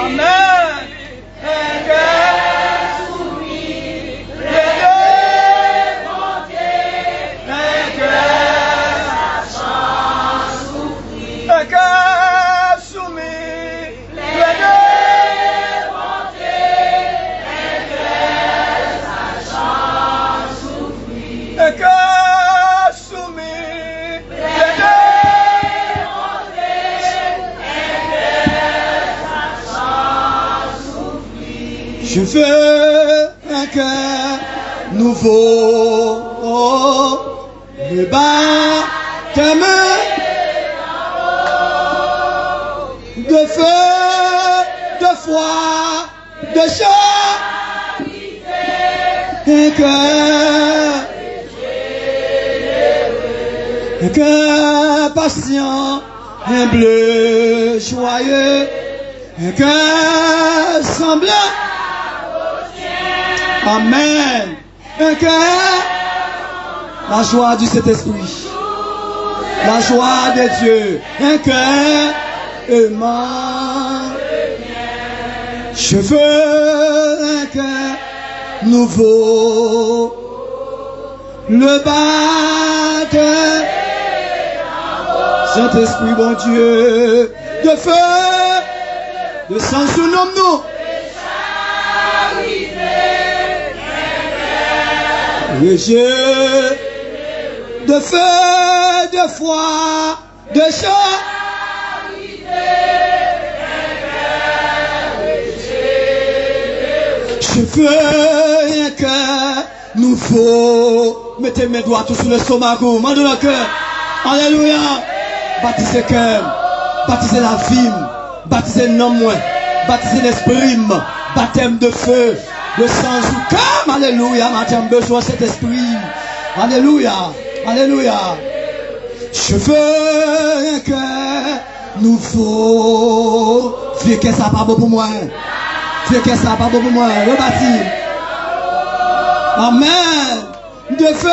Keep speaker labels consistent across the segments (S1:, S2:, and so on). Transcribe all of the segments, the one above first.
S1: Amen. Un cœur soumis, les volontés, un cœur sachant souffrir. Un cœur soumis, les volontés, un cœur sachant souffrir. Un cœur soumis, les je veux un cœur nouveau, le baptême de feu, de foi, de charité, un cœur patient, humble, joyeux, un cœur semblant. Amen. Un cœur, la joie du Saint-Esprit, la joie de Dieu, un cœur aimant. Je veux un cœur nouveau, le baptême, Saint-Esprit, bon Dieu, de feu, de sang sous nos noms. Jeu de feu, de foi, de charité, je veux un cœur nouveau. Mettez mes doigts tous sur le stomac, mandez le cœur. Alléluia. Baptisez le cœur, baptisez la vie, baptisez le nom, baptisez l'esprit, baptême de feu. Le sang joue comme, alléluia, maintenant besoin de cet esprit. Alléluia, alléluia. Je veux un cœur nouveau. Vieux que ça pas bon pour moi. Vieux que ça pas bon pour moi. Le bâti. Amen. De feu.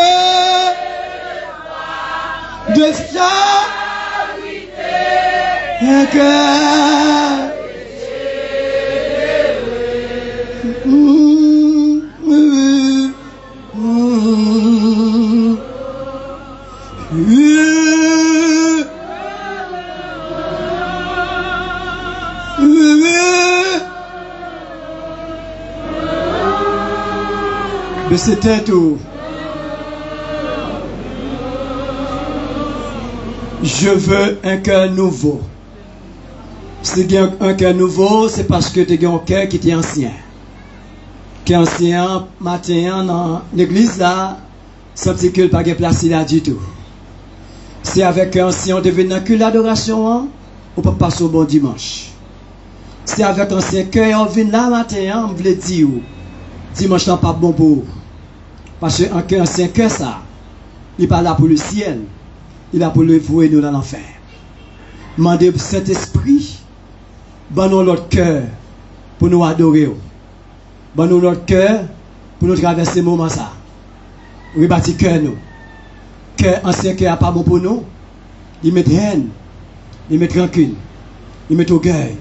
S1: De charité. Un cœur. Mais c'était tout. Je veux un cœur nouveau. Si tu as un cœur nouveau, c'est parce que tu as un cœur qui est ancien. Qui est ancien, matin, dans l'église là, ça ne peut pas de place là du tout. Si avec un ancien, on devait dans l'adoration, on ne peut pas passer au bon dimanche. Si avec un ancien cœur, on vient là matin, on veut dire, dimanche n'est pas bon pour vous. Parce qu'un ancien cœur, ça, il n'est pas là pour le ciel, il est là pour le vouer nous dans l'enfer. Demandez cet esprit, donne-nous notre cœur pour nous adorer. Donne-nous notre cœur pour nous traverser ce moment ça. Rebâtir cœur nous. Cœur, ancien cœur n'est pas bon pour nous. Il met haine, il met rancune, il met orgueil,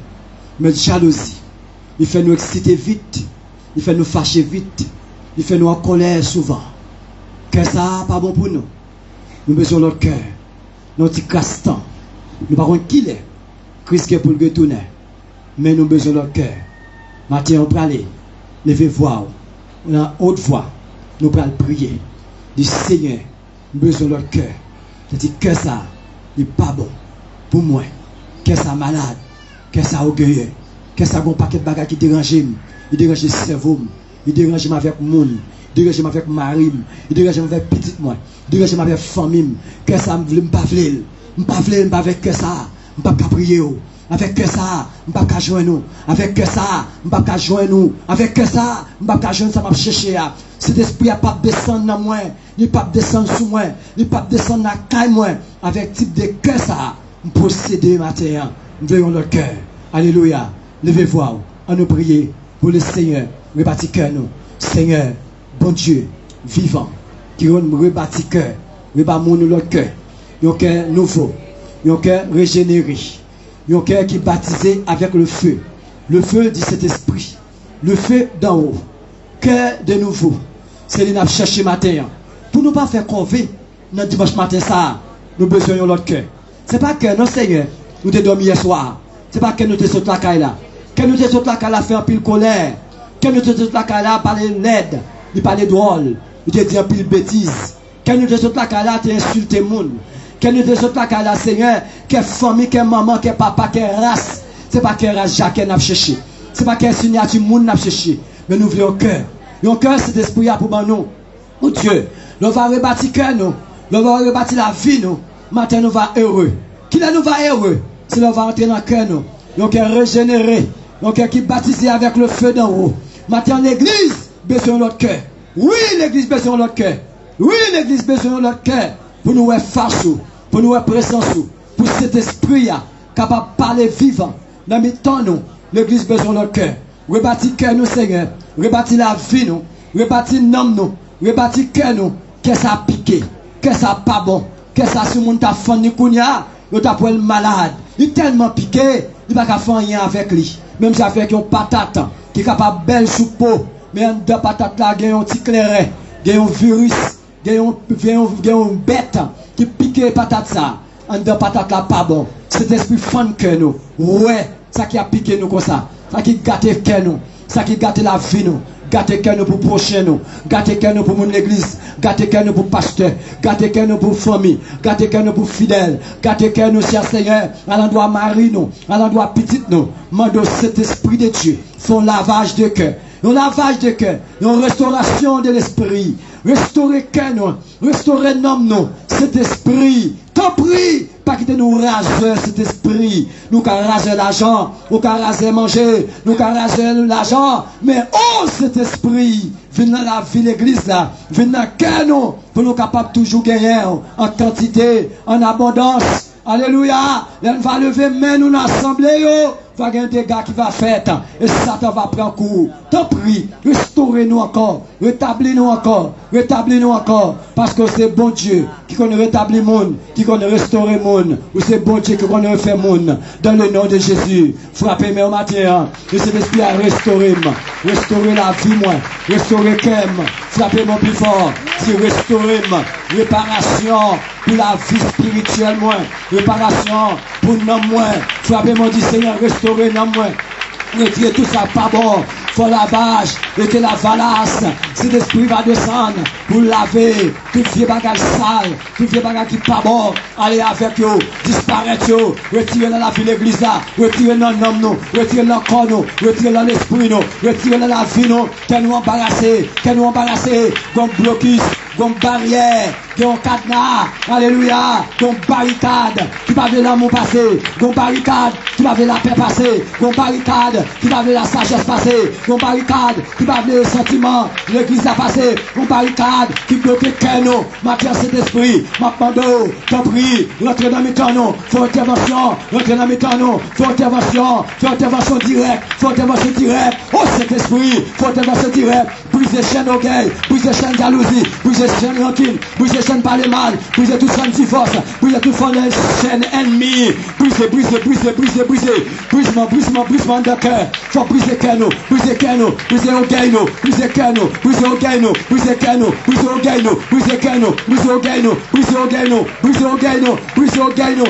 S1: il met jalousie. Il fait nous exciter vite, il fait nous fâcher vite. Il fait nous en colère souvent. Que ça, pas bon pour nous. Nous besoin de notre cœur. Notre castan. Nous ne savons pas qui il est. Christ est pour le retourner. Mais nous besoin de notre cœur. Matin, on peut aller. Lever voix. On a haute voix. Nous pouvons prier. Du Seigneur, nous besoin de notre cœur. C'est-à-dire que ça, il n'est pas bon pour moi. Que ça malade. Que ça orgueilleux. Que ça a un paquet de bagages qui dérange. Il dérange le cerveau. Il dérange avec mon, il dérange avec mari, il dérange avec petite moi, il dérange avec famille. Que ça me veut pas vler, pas avec que ça, pas prier avec que ça, pas joindre nous, avec que ça, pas joindre nous, avec que ça, pas joindre ça m'a chercher. Cet esprit a pas descendre dans moi, il pas descendre sous moi, il pas descendre dans caille moi, avec type de que ça, posséder matin, veillons notre cœur. Alléluia. Levez-vous, on nous prier pour le Seigneur. Rebâti cœur nous. Seigneur, bon Dieu, vivant, qui nous rebâti cœur, rebâti nous notre cœur. Un cœur nouveau, un cœur régénéré, un cœur qui est baptisé avec le feu, Le feu dit cet esprit. Le feu d'en haut. Cœur de nouveau. C'est ce qu'on a cherché matin. Pour ne pas faire convaincre, dans dimanche matin, ça, nous besoin de l'autre cœur. Ce n'est pas que non, Seigneur, nous avons dormi hier soir. Ce n'est pas que nous sommes sauté la caille là. Que nous sommes sauté la caille là, fait un pile colère. Que nous sommes sauté la caille là, parler laide. Il parlait drôle. Il te dit un pile bêtise. Que nous sommes sauté la caille là, tu insultes le monde. Que nous sommes sauté la caille là, Seigneur, quelle famille, quelle maman, quel papa, quelle race. Ce n'est pas quelle race Jacques n'a cherché. Ce n'est pas quelle signature monde n'a cherché. Mais nous voulons un cœur. Un cœur, c'est l'esprit pour nous. Oh Dieu, nous va rebâtir cœur nous. Nous va rebâtir la vie nous. Maintenant nous va heureux. Qui là nous va heureux? C'est nous va entrer dans le cœur nous. Un cœur régénéré. Un cœur qui est baptisé avec le feu d'en haut. Maintenant l'église besoin de notre cœur. Oui, l'église besoin de notre cœur. Oui, l'église besoin de notre cœur. Pour nous être face, pour nous être présence, pour cet esprit capable de parler vivant. Dans le temps nous, l'église besoin de notre cœur. Rebâtir cœur nous, Seigneur. Rebâtir la vie nous. Rebâtir l'homme nous. Rebâtir cœur nous. Qu'est-ce ça piqué? Qu'est-ce ça pas bon? Qu'est-ce ça si mon ta fan ni kounya? Yo ta pour malade. Il est tellement piqué, il va pas faire rien avec lui. Même si avec une patate qui est capable belle sous peau, mais en deux patates là, il y a un petit clairet, il y a un virus, il y a une bête qui pique patate ça. En deux patates là pas bon. Cet esprit fan que nous. Ouais, ça qui a piqué nous comme ça. Ça qui gâte que nous. Ça qui gâte la vie nous. Gâtez que nous pour prochain nous. Gâtez que nous pour mon église. Gâtez que nous pour pasteur. Gâtez que nous pour famille. Gâtez que nous pour fidèles. Gâtez que nous, cher Seigneur, à l'endroit mari nous, à l'endroit petite nous. Mando cet esprit de Dieu. Son lavage de cœur. Un lavage de cœur. Une restauration de l'esprit. Restaurer cœur nous. Restaurer l'homme nous. Cet esprit. T'en prie. Pas quitter nous raser cet esprit. Nous qu'à raser l'argent. Nous qu'à raser manger. Nous qu'à raser l'argent. Mais oh cet esprit. Viens dans la vie l'église là. Viens dans le cœur nous. Pour nous capables toujours gagner en quantité. En abondance. Alléluia. On va lever main nous dans l'assemblée. Va y avoir des gars qui va faire. Et Satan va prendre cours. T'en prie. Restaurez-nous encore. Rétablis-nous encore. Rétablis-nous encore. Parce que c'est bon Dieu qui connaît rétablir le monde. Qui connaît restaurer le monde. Ou c'est bon Dieu qui connaît refaire le monde. Dans le nom de Jésus. Frappez-moi au matin. Et c'est l'esprit à restaurer. Restaurer la vie moi. Restaurer cœur. Frappez-moi plus fort. C'est restaurer. Réparation pour la vie spirituelle moi. Réparation pour l'homme moi. Frappez-moi du Seigneur. Restaurer l'homme moi. Retirez tout ça pas bon. Faut lavage, et que la valasse, si l'esprit va descendre pour laver tout vieux bagage sale, tout vieux bagage qui pas bon, allez avec eux, disparaître eux, retirez dans la vie l'église là, retirez dans l'homme nous, retirez dans le corps nous, retirez dans l'esprit nous, retirez dans la vie nous, qu'elle nous embarrasser, comme blocus, comme barrière, comme cadenas, alléluia, comme barricade, qui va vers l'amour passer, comme barricade, qui va vers la paix passer, comme barricade, qui va vers la sagesse passer, comme barricade, qui va vers le sentiment, l'église a passé, comme barricade, qui bloque le cœur nous, matière cet esprit, ma pando, t'en prie, rentrez dans mes temps nous, faut intervention, rentrez dans mes temps nous, faut intervention directe, oh cet esprit, faut intervention directe, briser chaîne orgueil, briser chaîne jalousie, briser chaîne rancune, briser chaîne par les mal, briser toute chaîne divorce, briser toute chaîne ennemie, brisement de cœur, faut briser cœur nous, briser orgueil nous, briser cœur nous, briser orgueil nous, briser cœur nous, briser orgueil nous, briser cœur nous, briser orgueil nous, briser orgueil nous, briser orgueil nous, briser orgueil nous,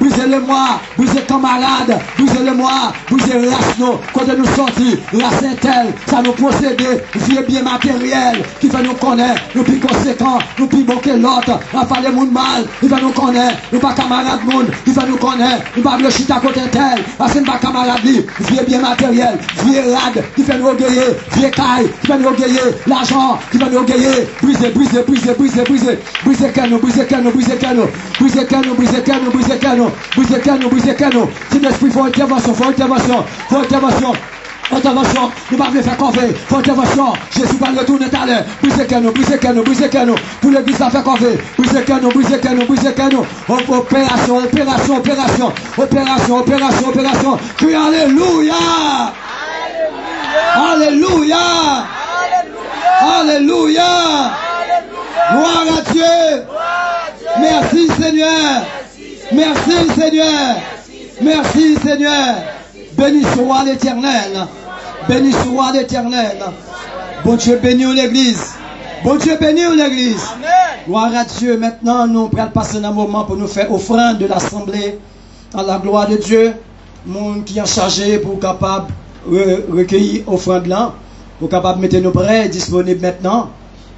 S1: briser le moi, briser camarade, briser le moi, briser race nous, quand nous sortir, race intelle, ça nous posséder, vieux bien matériel, qui va nous connaître, nous plus conséquents, nous plus bon que l'autre, on va les monde mal, il va nous connaître, nous pas camarade monde, il va nous connaître, nous pas le chita côté tel, parce que nous pas camarade libre, vieux bien matériel, vieux rad, qui fait nous orgueiller, vieux caille, qui va nous orgueiller, l'argent, qui va nous orgueiller, briser canon, si l'esprit faut intervention, nous ne pouvons pas faire convaincre, faut intervention, Jésus va le retourner tout à l'heure, briser canon, pour l'église à faire convaincre, briser canon, opération, crie alléluia, gloire à Dieu, merci Seigneur, Béni soit l'Éternel. Béni soit l'Éternel. Bon Dieu, bénis l'église. Bon Dieu, bénis l'église. Gloire à Dieu. Maintenant, nous allons passer un moment pour nous faire offrande de l'assemblée à la gloire de Dieu. Monde qui est chargé pour capable recueillir offrande là, pour capable mettre nos prêts disponibles maintenant,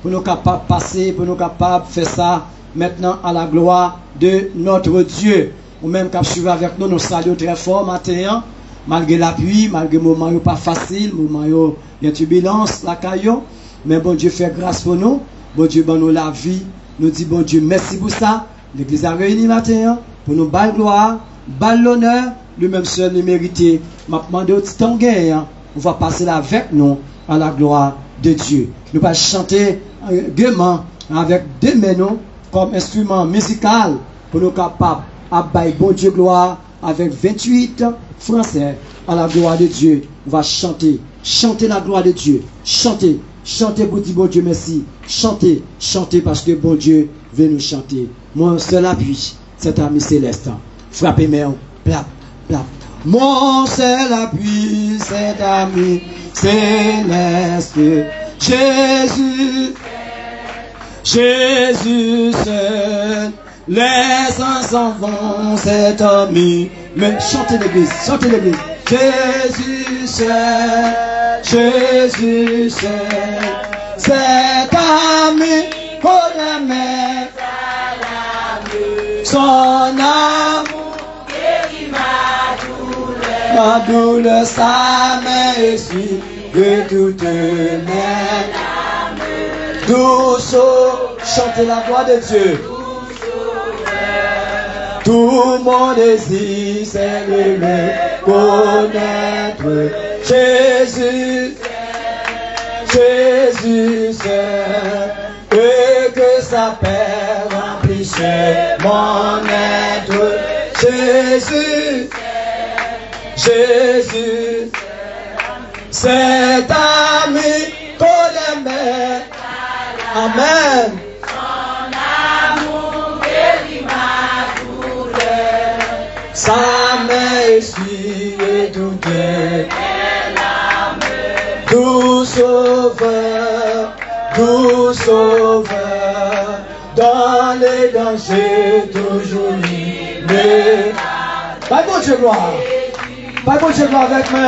S1: pour nous capable passer, pour nous capable faire ça maintenant à la gloire de notre Dieu. Ou même qu'à suivre avec nous, nous saluons très fort matin, malgré la pluie, malgré le moment pas facile, le moment il y a turbulence, la caillou, mais bon Dieu fait grâce pour nous, bon Dieu bon nous la vie, nous dit bon Dieu merci pour ça, l'église a réuni matin, pour nous bal gloire, bal l'honneur, lui-même seul le mérité. M'a demandé au temps guerre, on va passer là avec nous à la gloire de Dieu. Nous allons chanter gaiement avec deux mains comme instrument musical pour nous capables à bailler bon Dieu gloire avec 28 français à la gloire de Dieu. On va chanter, chanter la gloire de Dieu, chanter, chanter pour dire bon Dieu merci, chanter, chanter parce que bon Dieu veut nous chanter. Mon seul appui, c'est ami céleste. Frappez main, plap, plap. Mon seul appui, c'est ami céleste. Jésus, Jésus seul. Les saints s'en vont, cet ami. Mais chantez l'église, chantez l'église. Jésus seul, Jésus seul. Cet ami qu'on aimait, son amour guérit ma douleur, sa main essuie de toutes mes douce, chantez la gloire de Dieu. Tout mon désir, c'est de le connaître. Jésus, Jésus, c'est et que sa paix remplisse mon être. Jésus, Jésus, cet ami qu'on aimait. Amen. Sa main essuie toutes mes larmes. Doux sauveur, dans les dangers toujours libre. Pas bon Dieu gloire, pas bon Dieu gloire avec moi.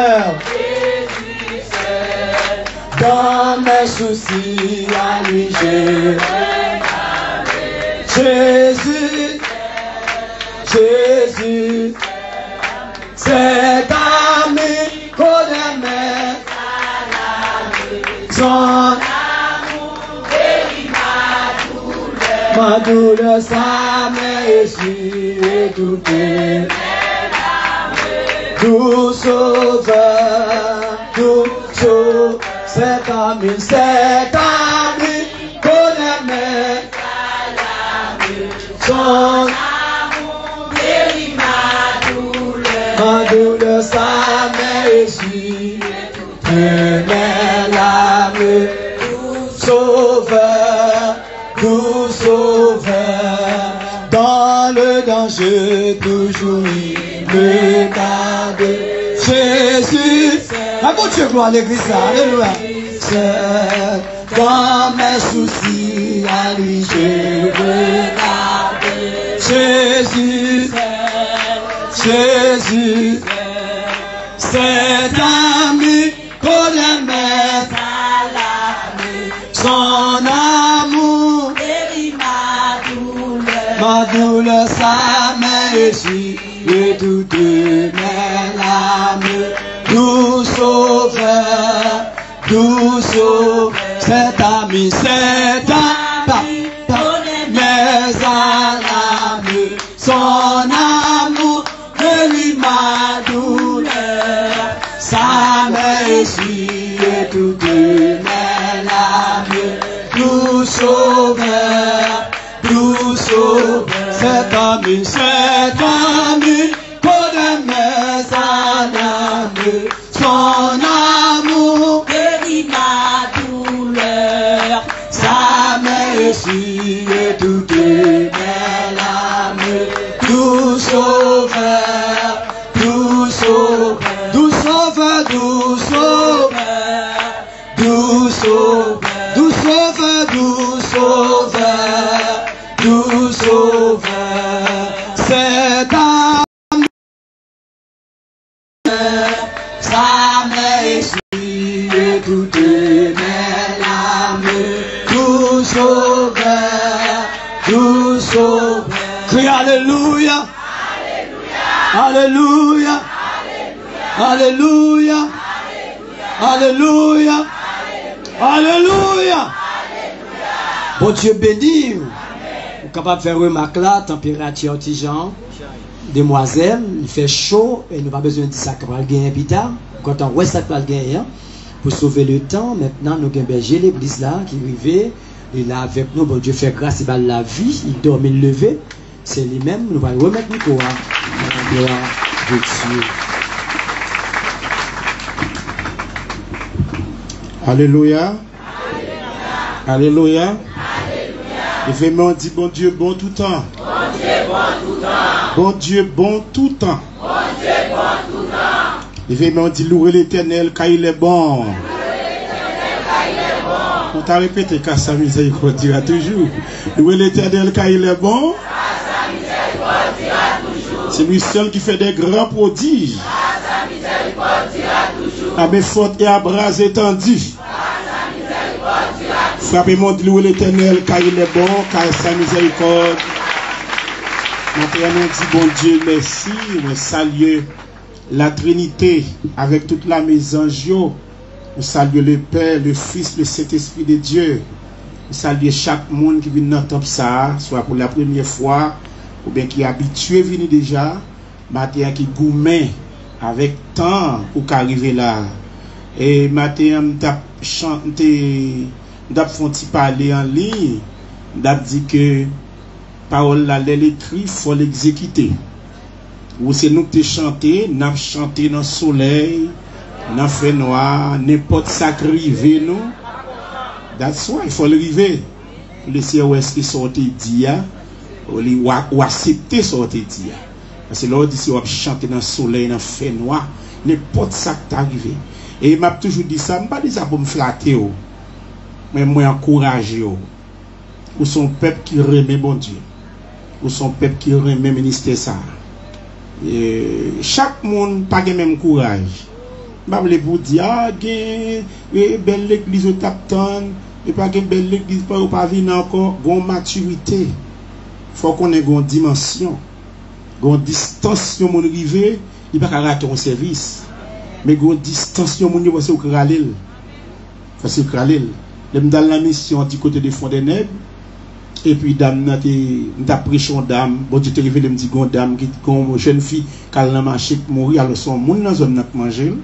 S1: Dans mes soucis à lui j'ai Jésus. Jésus, cet ami qu'on aimait, son amour guérit ma douleur, sa main essuie toutes mes larmes. Tout sauveur, cet ami qu'on aimait, son ma douleur, sa main essuie toutes mes larmes. Tout sauveur, dans le danger toujours il me garde. Jésus, ah bon Dieu, gloire à l'église, alléluia. Dans mes soucis, à lui je regarde. Jésus, Jésus, cet ami qu'on aimait, son amour guérit ma douleur, sa main essuie toutes mes larmes. Nous sauveur, cet ami mes larmes, son amour guérit ma douleur, sa main essuie toutes mes larmes. Nous sauveur, cet ami qu'on aimait, son amour guérit ma douleur, sa main essuie toutes mes larmes. Tout sauveur, Alléluia. Alléluia. Alléluia. Alléluia. Bon Dieu béni. Vous êtes capable de faire remarque là, température anti-Jean. Demoiselle, il fait chaud et nous n'avons pas besoin de ça pour gagner un pita. Quand on voit ça pour gagner, pour sauver le temps, maintenant nous avons berger l'église là qui arrive, il est là avec nous, bon Dieu fait grâce, il va la vie, il dort, il lever, c'est lui-même, nous allons remettre le corps à la gloire de Dieu.
S2: Alléluia. Alléluia. Et vraiment dit bon Dieu bon tout temps.
S3: Bon Dieu bon tout temps.
S2: Bon Dieu bon tout temps.
S3: Bon Dieu bon tout temps.
S2: Et vraiment dit louer l'Éternel car il est bon. On t'a répété car sa miséricorde dira toujours. Louer l'Éternel car il est bon.
S3: Sa miséricorde dira toujours.
S2: C'est lui seul qui fait des grands prodiges.
S3: Sa miséricorde dira toujours.
S2: À mes fautes et à bras étendus. Frappez-moi de louer l'Éternel car il est bon, car sa miséricorde. Maintenant, on dit bon Dieu merci, on salue la Trinité avec toute la maison. On salue le Père, le Fils, le Saint-Esprit de Dieu. On salue chaque monde qui vient dans top ça, soit pour la première fois, ou bien qui est habitué à venir déjà, maintenant qui gourmet avec temps pour qu'arriver là. Et maintenant, on t'a chanté. D'ap font-ils parler en ligne, d'ap dit que parole là l'écrit faut l'exécuter. Ou c'est nous qui chanter, n'a chanté dans le soleil, dans fait noir, n'importe ça qui rive nous. That's why il faut le river. Le COS qui sorti dia, ou accepter sorti dia. Parce que là dit si on chanter dans le soleil, dans fait noir, n'importe ça qui arrive. Et il m'a toujours dit ça, pas dit ça pour me flatter. Mais moi encourage ou son peuple qui remet bon Dieu ou son peuple qui remet ministère ça et chaque monde pas le même courage pas vous dire ah belle l'église au tapton et pas belle l'église pas venir encore gon maturité faut qu'on ait une dimension une distance mon arrivé il pas rater un service mais une distance mon parce que kralel parce que kralel dans la mission du côté des fonds des nègres et puis dame n'a prêché une dame bon Dieu te révélé me dit une dame qui une jeune fille qui a marché pour mourir alors son monde dans zone n'a manger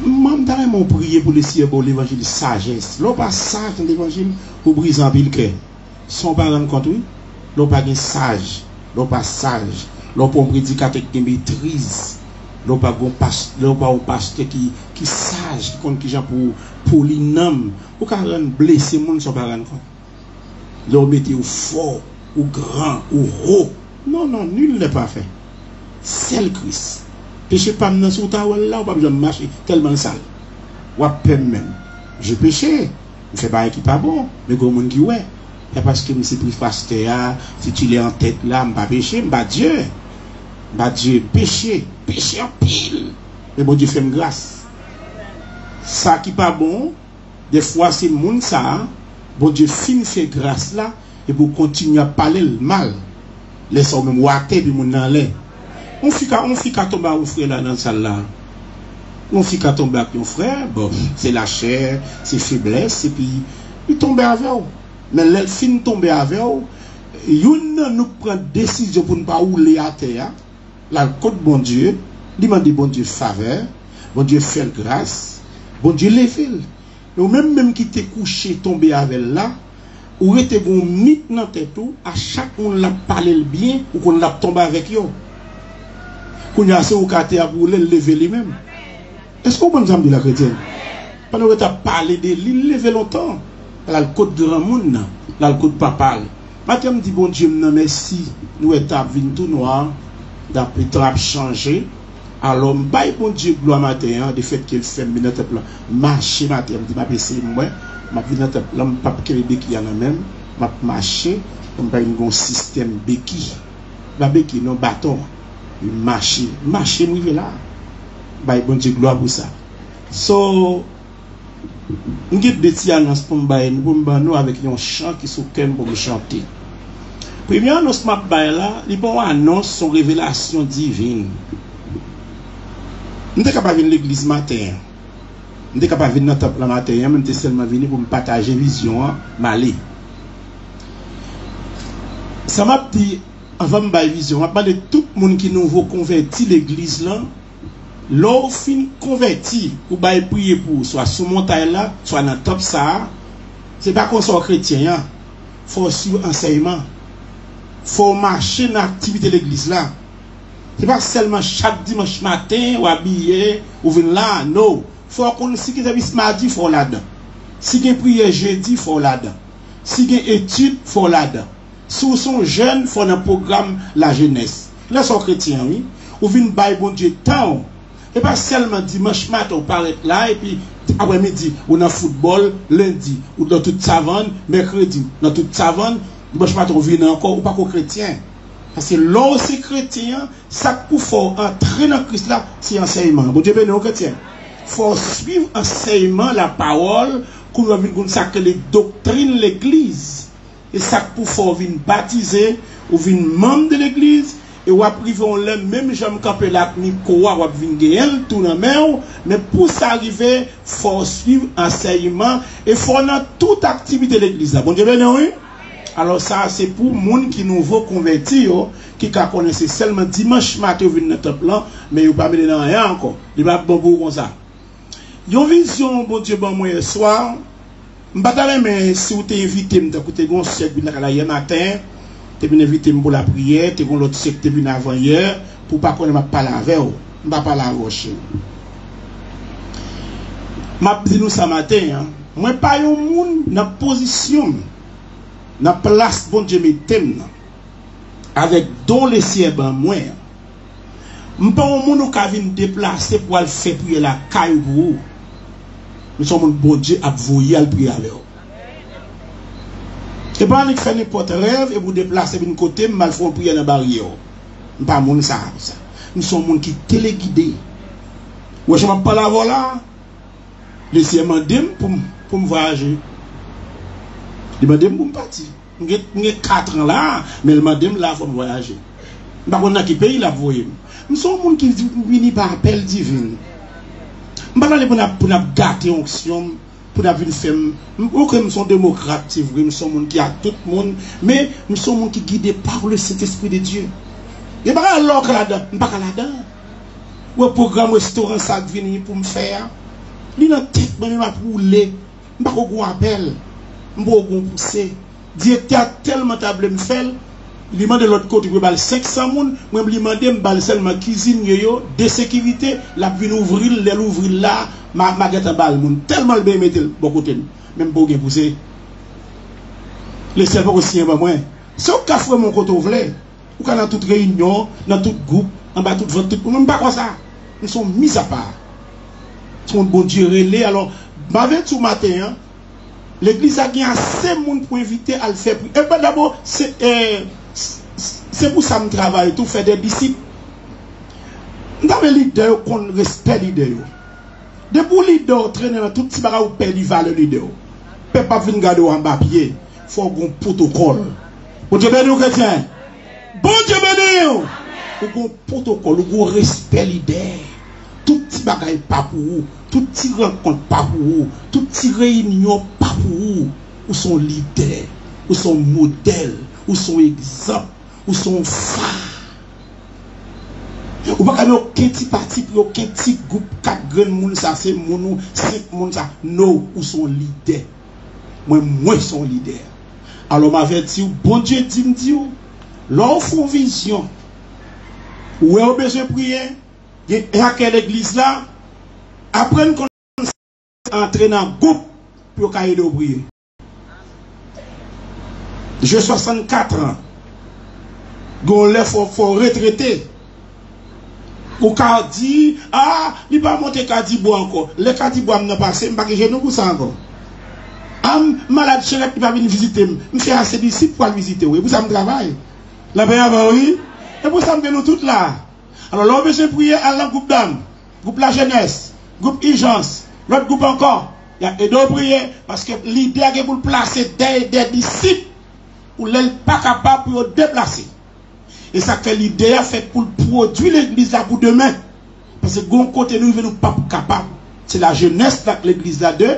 S2: m'dame mon prier pour le ciel pour l'évangile sagesse l'on pas sage dans l'évangile pour briser en pile cœur son parent compte oui l'on pas sage l'on pas sage l'on pas prédicateur qui maîtrise l'on pas un pasteur qui sage qui compte qui gens pour l'inam ou quand on blessé monde sont pas rendre compte l'on mettez au fort ou grand ou haut non nul n'est pas fait c'est le Christ péché pas dans sous ta là ou pas besoin marcher tellement sale ou peine même je péché je fais pas qui pas bon mais go monde qui ouais c'est parce que c'est plus pasteur si tu l'es en tête là m'pas péché m'pas Dieu péché en pile mais bon Dieu fait me grâce ça qui pas bon des fois c'est monde ça bon Dieu fin fait grâce là et pour continuer à parler le mal laisse même water puis mon dans l'air on fit qu'à tomber au frère là dans salle là on fit qu'à tomber avec nos frères bon c'est la chair c'est faiblesse et puis il tombe avec eux mais le fin tomber avec eux nous prend décision pour ne pas rouler à terre la côte bon Dieu demande bon Dieu faveur bon Dieu fait grâce bon Dieu lever ou même qui t'est couché tombé avec là ou était bon mythe dans tête tout à chaque on l'a parlé le bien ou qu'on l'a tombé avec yo qu'on a assez au quartier pour le lever lui-même est-ce qu'on peut nous de la chrétienne pendant que tu as parlé de lui lever longtemps là le côte grand monde là le côte papa maintenant me dit bon Dieu merci nous étape vinn tout noir d'après trap changer alors bail bon Dieu gloire matin de fait qu'il fait minute plan marcher matin me dit m'a baisser moi m'a venir là pas créer qui y a là même m'a marcher on ba un système béquille ba béquille non bâton marcher m'river là bail bon Dieu gloire pour ça so on get des petits annonces pour nous avec un chant qui sont calme pour me chanter Premier annonce m'a là, il bon annonce son révélation divine. Nous sommes capables de venir à l'église matin. Nous sommes capables de venir dans le temple matin, même si seulement venir pour me partager vision, m'aller. Ça m'a dit, avant de me vision, m'a parlé de tout le monde qui nous veut convertir l'église là. L'eau fin converti, ou bah prier pour, soit sous montagne là, soit dans le top ça. C'est pas qu'on soit chrétien, faut suivre enseignement. Faut marcher dans l'activité de l'église là. C'est pas seulement chaque dimanche matin ou habillé ou venir là, non. Faut qu'on si qu'il service mardi faut là-dedans. Si qu'il prière jeudi faut là-dedans. Si qu'il étude faut là-dedans. Si vous sont jeunes faut dans le programme la jeunesse. Là sont chrétiens oui. Ou venir bailler bon Dieu temps. Et pas seulement dimanche matin on paraît là et puis après-midi ou dans football lundi ou dans toute savane mercredi dans toute savane dimanche matin on vient encore ou pas qu'au chrétien. Parce que l'eau c'est chrétien, ça pour faut entrer dans Christ là, c'est enseignement. Bon Dieu béni aux chrétiens. Faut suivre enseignement, la parole, qu'on va venir consacrer les doctrines de l'église. Et ça pour faut venir baptiser, ou venir membre de l'église, et ou priver on l'aime, même j'aime camper là, ni quoi, ou venir gagner tout dans main, mais pour ça arriver, faut suivre enseignement, et faut dans toute activité de l'église. Bon Dieu béni oui. Alors ça, c'est pour les gens qui nous veulent convertir, qui connaissent seulement dimanche matin, ils dans le plan, mais ils ne pas mettre dans rien encore. Ils ne pas bon pour comme ça. Ils ont une vision, bon Dieu, bon moi, ce soir. Je ne sais pas si vous t'es invité, je t'ai un siècle hier matin, tu es invité pour la prière, tu es l'autre siècle qui est venu avant hier, pour ne pas qu'on ne parle avec vous. Je ne vais pas parler avec vous. Je vais dire nous ce matin, moi, pas un monde dans la position. Dans la place, bon Dieu, m'aime avec don les cieux ben moi. Je ne suis pas un monde qui vient déplacer pour aller faire prier la caille pour vous. Nous sommes un bon Dieu à voyer à prier avec vous. Et pas qui fait n'importe rêve et vous déplacer de côté, mal font prier dans la barrière. Je ne suis pas un monde ça. Nous sommes un monde qui téléguidé. Ou je ne pas la voilà. Les cieux m'aiment pour me voyager. Il m'a dit pour me partir. J'ai 4 ans là, mais il m'a dit là il faut voyager. Par contre, dans quel pays là voyez. Nous sommes gens qui viennent par appel divin. Je ne vais pas pour gâter onction, pour venir faire. Nous sommes démocrates, c'est vrai, nous sommes gens qui a tout le monde, mais nous sommes gens qui guidés par le Saint-Esprit de Dieu. Il n'y a pas alors là-dedans, pas là-dedans. Ou un programme restaurant ça vient pour me faire. Il a tête, je vais rouler. Je ne vais pas appel. Je vais pas pousser. Directeur tellement table me fait. Il demande de l'autre côté, il y a 500 personnes. Moi, je lui demande seulement cuisine, de sécurité. La vie ouvrir, l'ouvrir là, ma guette en balle. Tellement bien mettre bon côté. Même pour bien pousser. Les cerveaux aussi, moi. Si on a fait mon côté ouvert, ou dans toute réunion, dans tout groupe, en bas tout vote, tout le monde, pas comme ça. Nous sommes mis à part. Nous sommes bon Dieu relais. Alors, avec tout matin, l'église a gagné assez de monde pour inviter à le faire. Et bien d'abord, c'est pour ça que je travaille, tout faire des disciples. Dans les leaders, qu'on respecte les leaders. Depuis les leaders traîner dans tout petit bagage ou perdre valeur leader. Ne peut pas venir garder en bas pied. Il faut un protocole. Bon Dieu béni aux chrétiens. Bon Dieu béni. Il faut un protocole, il faut un respect leader. Tout petit bagage pas pour vous. Tout petit rencontre pas pour vous. Tout petit réunion pas pour vous. Où sont leaders, où sont modèles, où sont exemples, où sont phares. Ou pas qu'il y ait aucun petit parti, aucun petit groupe, 4 grands moun, ça c'est moun, 5 moun, ça. Non, où sont leaders. Moi, sont leaders. Alors, ma vertu, bon Dieu dit, l'on fait vision. Où est-ce besoin de prier? Et à quelle église là? Après, qu'on entre dans le groupe pour qu'il y ait prier. J'ai 64 ans. Il faut retraiter. Ou qu'a dit, ah, il va monter Kadibou encore. Le Kadibou n'a pas passé, je ne vais pas genou pour ça encore. Malade chérie, il va venir visiter. Je fais assez disciples pour le visiter. Oui, pour ça, je travaille. La paix avant, oui. Et pour ça, nous toutes là. Alors, là, on veut prier à la groupe d'âme, groupe la jeunesse, groupe urgence, l'autre groupe encore. Il y a deux prières parce que l'idée est pour placer des disciples ou l'elle pas capable pour déplacer. Et ça fait l'idée a fait pour produire l'église là pour demain. Parce que bon côté nous nous pas capable. C'est la jeunesse de l'église là de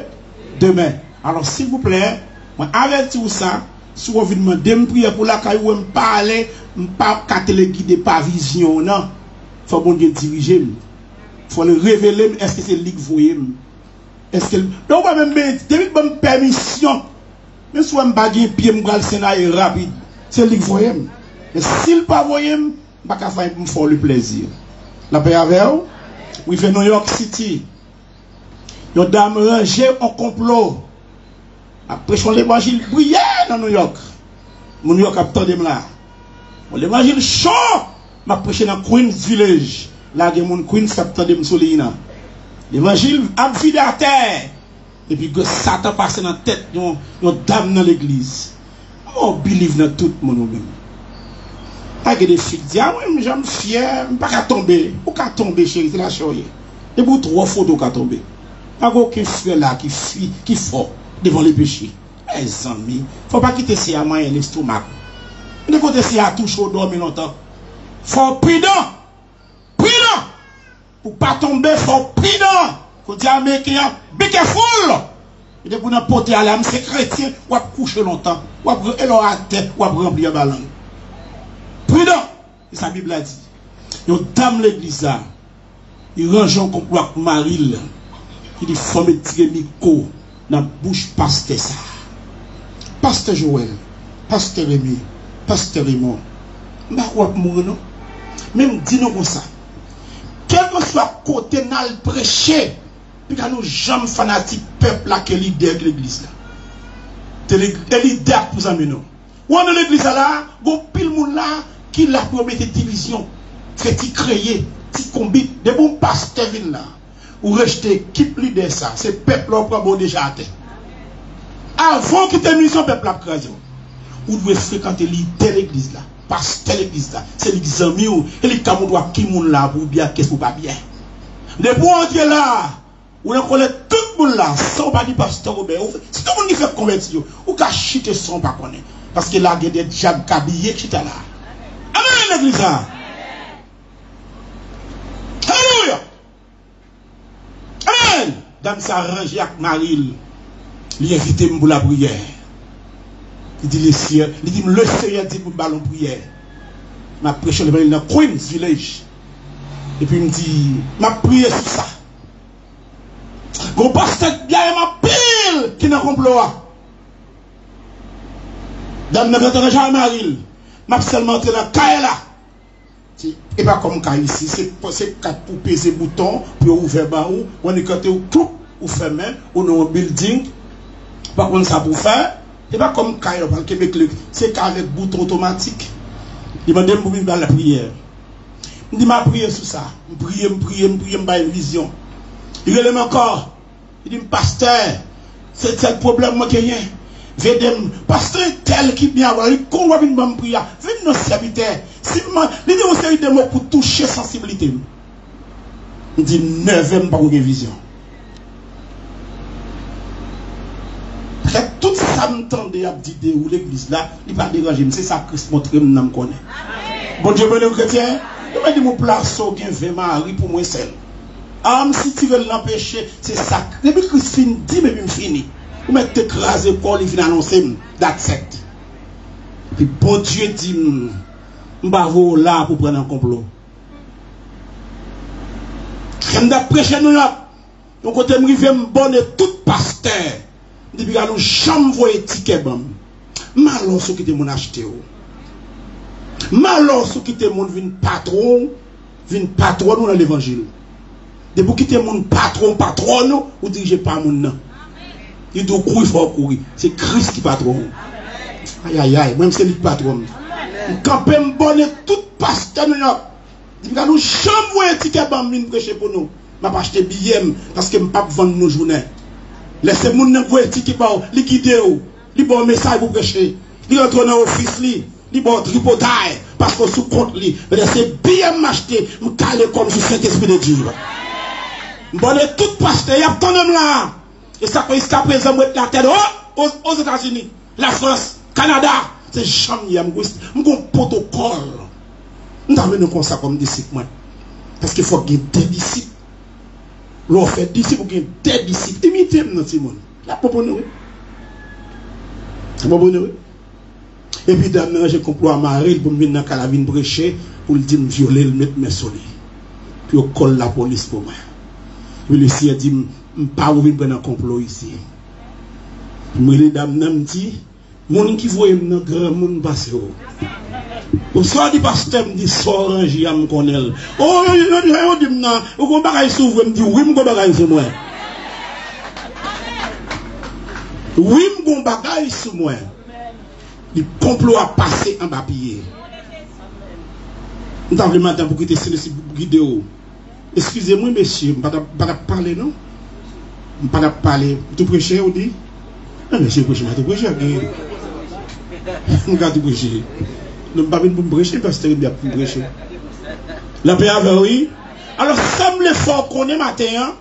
S2: demain. Alors s'il vous plaît, moi avertis vous ça, si vous venez demander me prier pour la caille ou me parler, pas qu'à le guider par vision non. Faut bon Dieu diriger. Faut le révéler est-ce que c'est lui que vous voyez. Est-ce que donc moi même depuis bonne permission, même si on pas gain pied me scénario rapide, c'est lui que vous voyez. Mais s'il pas voyez, pas qu'à faire pour me faire le plaisir. La paix avec vous. Oui, fait New York City. Yon dame rangé en complot. Après son l'évangile brillait dans New York. Mon New York a attendu là. L'évangile chaud m'a prêché dans Queens Village. Là il y a mon Queens qui a attendu sur l'ina. L'évangile a vidé à terre. Et puis que Satan passe dans la tête yon dame dans l'église. Moi believe dans tout mon même. Pas que des filles disent ah oui, j'aime fier, pas qu'à tomber. Ou qu'à tomber chérie, c'est la choye. Et pour trois photos qu'à tomber. Pas aucun frère là qui fort devant les péchés. Les amis, faut pas quitter si à moyen l'estomac. Ne faut pas essayer à toucher au dormir longtemps. Faut prudent. Prudent. Pour pas tomber, faut prudent. Faut dire américain, be careful. Et de pour n'importe à l'âme, c'est chrétien, ou à coucher longtemps, ou à à tête, ou à remplir ballon. Prudent. Et sa Bible a dit. Yon dame l'église là. Il range un complot avec Marie. Il dit faut me tirer micro dans la bouche pasteur ça. Pasteur Joël, pasteur Rémi, pasteur Raymond. Je ne sais pas mourir non. Même dis-nous comme ça. Quel que soit côté dans le prêcher, puis nous jamais fanatiques peuple là que leader de l'église là. C'est leader pour amener nous. Ou dans l'église là, go pile monde là qui la promettre division, fait créer, ti combi des bons pasteurs viennent là. Ou rejeter qui leader ça, c'est peuple là prend bon déjà à terre. Avant que tu mission peuple là crasé. Ou devez fréquenter leader l'église là, pasteur l'église là, c'est les amis ou et les camons doit qui moun là pour bien qu'est-ce pour pas bien. De bon Dieu là, ou on connaît tout le monde là, sans pas dire pasteur Robert. Si tout le monde qui fait convertir, ou qu'à chiter sans pas connaître. Parce que là, il y a des diables habillés qui sont là. Amen, l'église là. Alléluia. Amen. Dame s'arrange avec Marie. Il invite pour la prière. Il dit le Seigneur dit pour le ballon prière. Ma prêche le dans Queens Village. Et puis il me dit, ma prière sur ça. Mon pasteur bien ma pile qui n'a complot. Dame n'a pas déjà Marie. M'a seulement entré dans Kaela. Et pas comme Kaela ici, c'est 4 pour peser bouton pour ouvrir baou, on est côté ou tout ou fermé, ou dans un building. Pas comme ça pour faire. Et pas comme Kaela parce que c'est qu'avec bouton automatique. Il m'a demandé pour me faire la prière. Il dit ma prière sur ça. Je prie, je pas une vision. Il relève encore. Il dit pasteur, c'est le problème moi qui ai. Vedem, pasteur tel qui vient avoir, il convoque une bonne prière. Venez nos serviteurs. Si il dit aux serviteurs pour toucher sensibilité. Il dit 9e pas une vision. Tout ça m'entendait à dire où l'église là, il va déranger. C'est ça que Christ montre que nous connaissons. Bon Dieu, bon chrétien. Je vais dire mon place au bien 20 Marie pour moi seul. Si tu veux l'empêcher, c'est ça. Depuis Christ finit, dit, mais il finit. Vous mettez écrasé pour il finit annoncer, that's it. Puis bon Dieu dit, je vais là pour prendre un complot. Je vais prêcher nous là. Donc, quand je vais me bonner tout pasteur. Depuis que nous jamais voyé ticket bon. Malheur ceux qui te mon acheté. Malheur ceux qui te mon vin patron dans l'évangile. Depuis que te mon patron ou dirigez pas mon nom. Il doit courir, il faut courir. C'est Christ qui patron. Aïe aïe aïe, même c'est lui patron. Quand je me bonne tout pasteur nous. Depuis que nous jamais voyé ticket bon vin prêcher pour nous. Je pas acheter billet parce que je pas vendre nos journées. Laissez moun nan voye ticket ba ou, li guide ou, li bon message pour prêcher. Li entre dans office li bon tripotaille parce que sous compte li. Laissez bien m'acheter, me caler comme sous Saint-Esprit de Dieu. Bonne tout pasteur, y a ton homme là. Et ça fait jusqu'à présent mettre la tête aux États-Unis, la France, Canada, te chambre, il y a un protocole. Nous avons comme ça comme disciple. Parce qu'il faut qu'il y ait des disciples. L'on fait disciples pour qu'il y ait des disciples. Imitez-moi dans ce monde. La proposition. C'est pas bon. Et puis, j'ai compris à Marie pour venir dans la calavine prêcher, pour le dire, violer, le mettre mes soleils. Puis, on colle la police pour moi. Puis, le Seigneur dit, je ne pas ouvrir un complot ici. Mais les dames n'ont dit, mon qui voit un grand monde passer. Au soir du pasteur me dit, sort un j'y me connaît. Oh, il dit, non, vous bagage s'ouvre, me dit, oui, mon bagage sur moi. Oui, mon bagage sur moi. Le complot a passé en papier. Nous avons le matin pour quitter cette vidéo. Excusez-moi, monsieur, je ne vais pas parler, non? Je ne vais pas parler. Tu prêches, on dit? Non, monsieur, je ne vais pas prêcher. Je ne vais pas prêcher. Je ne vais pas prêcher parce que je ne vais pas prêcher. La paix avec oui. Alors, semble fort qu'on est matin,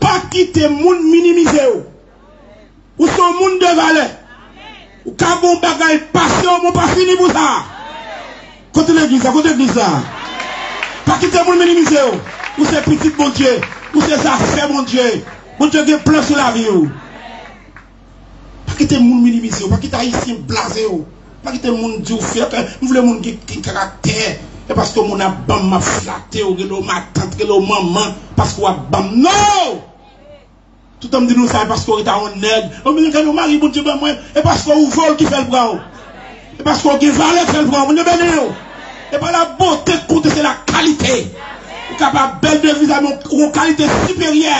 S2: pas quitter le monde minimisé. Ou son monde de valeur. Ou quand bon bagage passé, on n'a pas fini pour ça. Côté l'église, là. Pas quitter le monde minimisé. Ou c'est petit bon Dieu. Ou c'est affaires mon Dieu. Mon Dieu qui est plein sur la vie. Pas quitter le monde minimisé. Pas quitter haïtien blasé. Pas quitter le monde Dieu. Nous voulons le monde qui caractère. Et parce que mon a bam m'a flatté. Ou que ma tante, que maman. Parce qu'on a bam. Non! Tout le monde dit nous ça parce qu'on est en aide. On me dit que nous mari, bon Dieu, et parce qu'on vole qui fait le bras. Et parce qu'on a valeur qui fait le bras. On est béni. Et pas la beauté de c'est la qualité. Vous avez une belle devise, une qualité supérieure.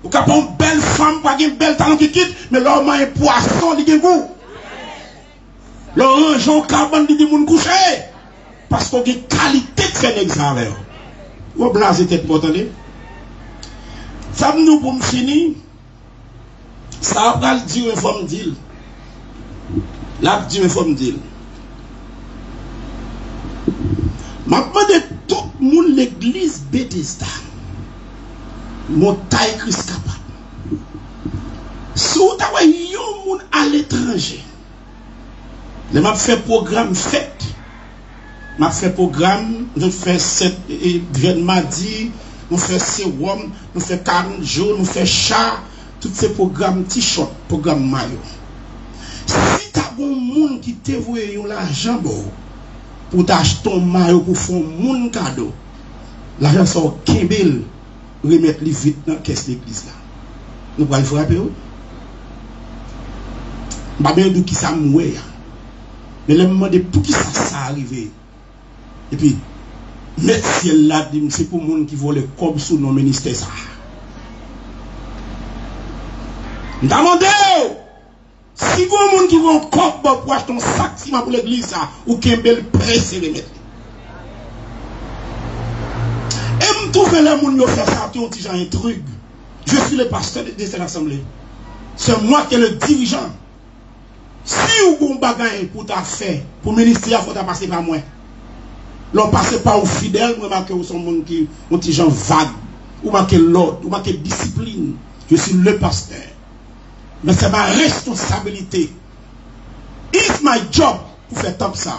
S2: Vous avez une belle femme, une belle talent qui quitte, mais l'homme a un poisson, il a un goût. L'orange en carbone, il dit moun couché. Parce qu'on a une qualité de faire l'examen. Vous blasez tête pour entendre. Ça nous pour me finir. Ça va dire une forme d'île. Là, dire une forme d'île. Je demande tout le monde l'église Bethesda. Mon taille Christ capable. Si vous avez un monde à l'étranger, je fais programme fête. Je fais programme, je fais 7 mardi, je fais sérum, je fais 40 jours, je fais chat, tous ces programmes t-shirt, programme maillot. Si tu as un monde qui te voit l'argent pour t'acheter ton maillot pour faire un cadeau, l'argent sort Kimbel, remettre les vite dans la caisse de l'église là. Nous allons frapper. Je ne sais pas qui ça mouille. Mais je me demande pour qui ça arrive. Et puis, mettre ciel là, c'est pour les gens qui volent comme sous nos ministères. Je demande si vous avez des gens qui vont comme pour acheter un sac ciment pour l'église, ou qu'un bel presse et remettre. Et je trouve que les gens qui font ça, c'est un truc. Je suis le pasteur de cette assemblée. C'est moi qui est le dirigeant. Si vous avez un bagage pour ta faire, pour le ministère, il faut passer par moi. L'on passe pas aux fidèles, vous marquez son monde qui ont des gens vagues, ou marquez l'ordre, ou marquez discipline. Je suis le pasteur. Mais c'est ma responsabilité. It's my job pour faire top ça.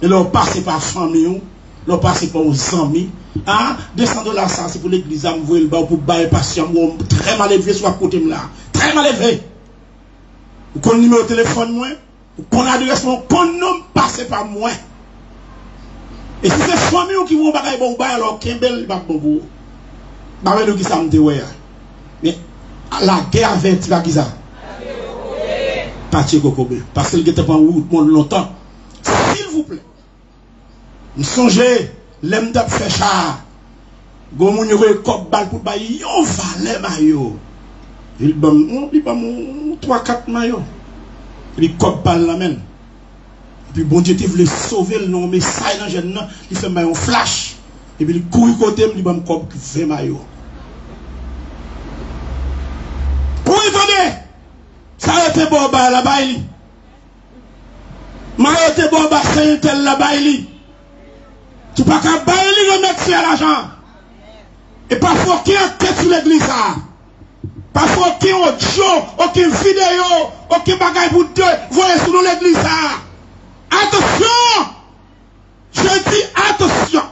S2: Et l'on passe par la famille, l'on passe par aux amis. Ah, $200 ça, c'est pour l'église, vous voyez le bas pour bailler patient, très mal élevé sur la côté là. Très mal élevé. Vous connaissez le numéro de téléphone, moi. Vous connaissez l'adresse, mon nom passe par moi. Et si c'est famille qui vont bagaille bon bail alors Kimbel va bon vous. Ba nous qui ça me dit ouais. Mais la guerre avec la qui ça. Parti Kokobe parce qu'il était pas route longtemps. S'il vous plaît. Nous songez l'aime d'ap faire char. Gon moun yo kop bal pour bailler yo valait maillot. Il bam 3-4 maillots. Il kop bal la même. Puis bon Dieu, tu voulais sauver le nom, mais ça, il fait un flash. Et puis il courit côté, il va me comme qui fait maillot. Courir côté, ça a été bon, la baille. Maillot était bon, c'est un tel la baille. Tu pas qu'à baille, remettre sur l'argent. Et parfois, qui a tête sur l'église, Parce qu'aucun audio, aucune vidéo, aucun bagage pour deux, voyez sur nous l'église. Attention! Je dis attention!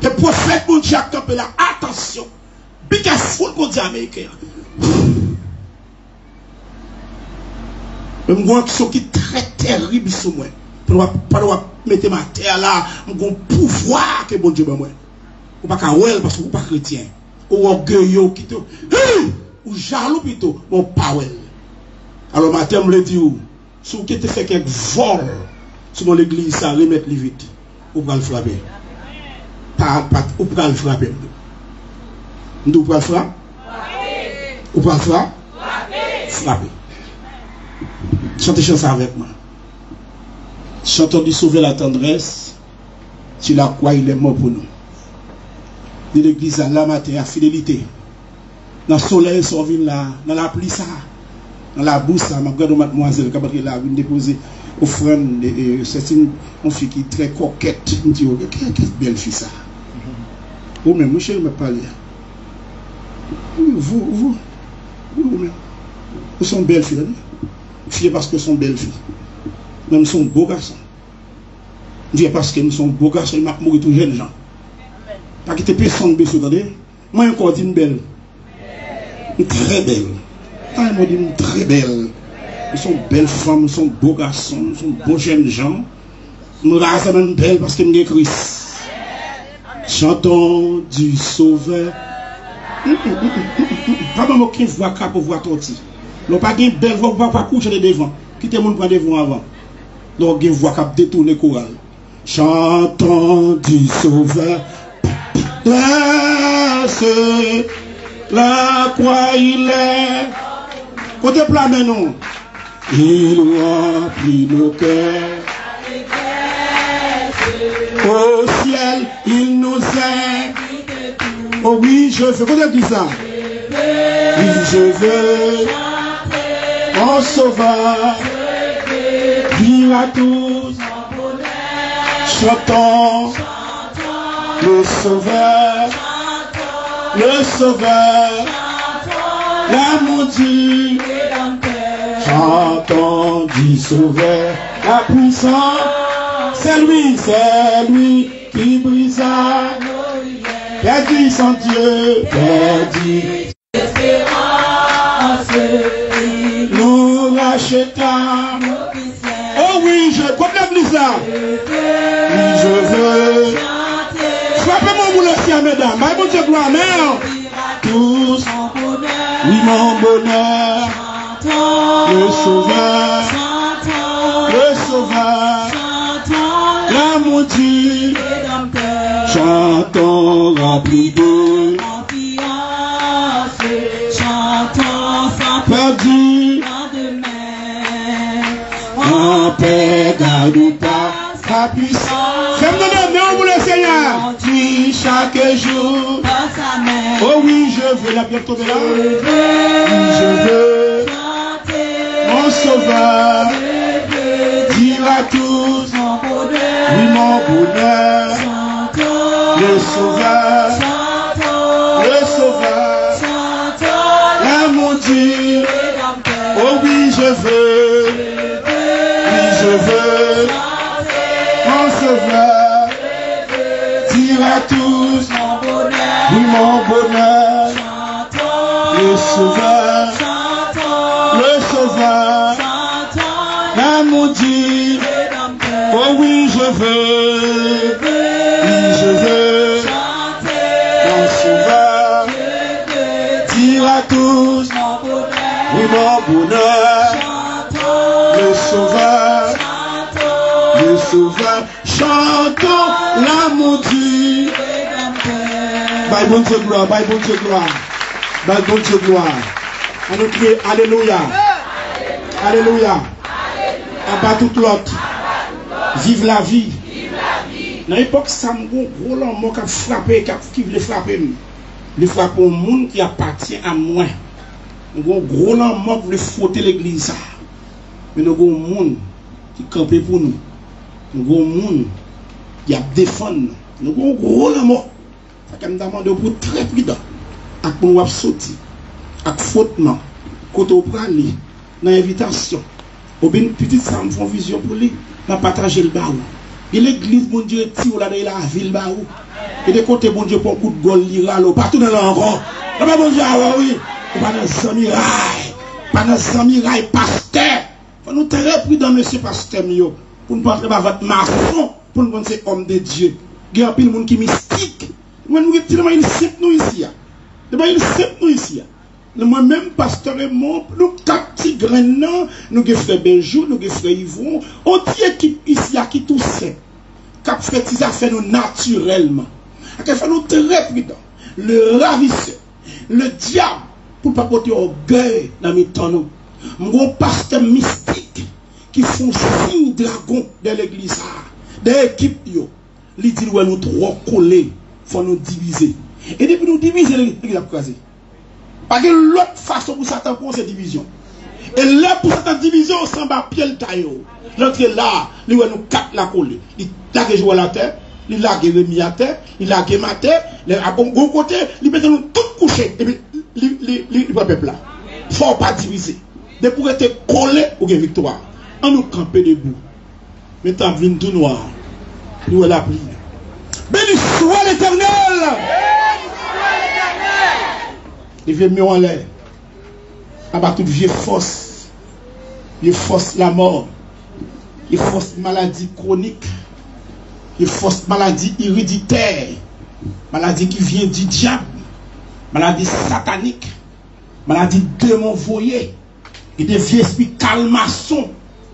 S2: Les prophètes mon Dieu campé là, attention! Be careful qu'on dit américain. Même une action qui est très terrible sur moi. Pas de mettre ma terre là, un pouvoir que bon Dieu m'a moi. Ou pas qu'à ouais parce que vous pas chrétien. Ou orgueilleux qui te ou jaloux plutôt mon power. Alors matin me le dit ou si vous qui te fait quelque vol sur l'église ça remettre vite ou pas le frapper. Pas ou pas le frapper. Nous pas le frapper. Ou pas le frapper. Frapper. Chantez chanson avec moi. Chantons du sauver la tendresse sur la croix il est mort pour nous. De l'église à la matin, à fidélité. Dans le soleil, sur là, dans la pluie, ça, dans la bourse, ça, ma grande mademoiselle, quand elle a déposé offrande, c'est une fille qui est très coquette. Je me dis, quelle belle fille ça. Vous même, monsieur, je me parle. Vous-même. Vous sont belles filles, filles parce que sont belles filles. Même sont beaux garçons. Dieu parce que nous sommes beaux garçons, ils m'ont mouru tous jeunes gens. Pas que tu peux s'en baisser, attendez. Moi, encore dit une belle. Une très belle. Ah, ils m'ont dit une très belle. Ils sont belles femmes, ils sont beaux garçons, ils sont beaux jeunes gens. Nous rasons même belle parce qu'ils sont Christ. Chantons du Sauveur. Pas même aucune voix cap pour voir torti. Nous pas une belle voix pour pas coucher devant. Qui te monde prend devant avant. Donc une voix cap détourner chorale. Chantons du Sauveur. Laisse la croix il est. Côté plat maintenant. Il remplit nos cœurs. Au ciel, il nous aime. Oh oui, je veux. Côté qui ça? Oui, je veux. Mon sauveur. Dire à tous. Chantons. Le sauveur, l'amour du chantons du sauveur, la puissance, c'est lui qui brisa, perdu sans Dieu, perdu, nous rachetons, oh oui, je connais l'église là, oui, je veux. Frappez-moi mon ciel, mesdames. Mon Dieu, gloire, mère. Tous, oui, mon bonheur. Le sauveur, l'amour dit. Chantons remplis de chantons sans perdu. En paix, garde pas sa puissance. Fais-moi pour le Seigneur. Chaque jour, oh oui, je veux la bientôt de là. Oui, je veux mon sauveur, dire à tous, oui, mon bonheur, le sauveur, l'amour dit, oh oui, je veux, mon sauveur. À tous, oui, mon bonheur, le sauveur, l'amour dit, oh oui, je veux, mon sauveur, dire à tous, oui, mon bonheur, le sauveur, chantons l'amour dit. Bye bon Dieu gloire, bye bon Dieu gloire, bye bon Dieu gloire. On nous crie Alléluia, Alléluia. Abat toute l'autre. Vive la vie. Dans l'époque, ça m'a gros l'homme qui a frappé, qui voulait frapper. Il frappe au monde qui appartient à moi. Nous avons gros l'homme qui voulait frotter l'église. Mais nous avons un monde qui campait pour nous. Nous avons un monde qui a défendu. Nous avons un gros l'homme. Ça me demande pour très prudent. avec mon wap sorti, avec fautement, quand on prend lui, dans l'invitation, ou bien petite ça me font vision pour lui, on partager le baou. Et l'église, bon Dieu, est là dans la ville baou. Et de côté, bon Dieu, pour un coup de gol, l'iralo, partout dans l'encore. Non, mais bon Dieu, oui, pas dans les amirailles, pas dans les amirailles, pasteur. Faut nous très prudents, monsieur pasteur, pour ne pas entrer dans votre maçon, pour nous penser homme de Dieu. Il y a un peu de monde qui est mystique. Nous avons une simple nous ici. Moi-même, pasteur et moi, nous quatre petits grains, nous avons fait Benjou, nous avons fait Yvon, on dit équipe ici qui tout simple. Qui fait des affaires nous naturellement. Qui fait nous très prudents. Le ravisseur, le diable, pour ne pas porter orgueil dans mes temps. Mon pasteur mystique qui font signe dragon de l'église, des équipes, ils disent nous trop collés, il faut nous diviser. Et depuis nous diviser, l'église a crasé. Parce que l'autre façon pour Satan pour cette division. Et là, pour cette division, on s'en bat pied le taillot. L'autre est là, il nous quatre la coller. Il a joué à la terre, il a Rémi à terre, il a ma terre, à bon côté, il met nous tout coucher. Et puis, il va peuple là. Il ne faut pas diviser. De pour être collé ou une victoire. On nous camper debout. Maintenant, vient tout noir. Nous la pluie. Béni soit l'Éternel. Il veut mieux en l'air. Abat toute vieille force. Il force la mort. Il force maladie chronique. Il force maladie héréditaire. Maladie qui vient du diable. Maladie satanique. Maladie démon voyé. Il y a des vieux esprits calmaçons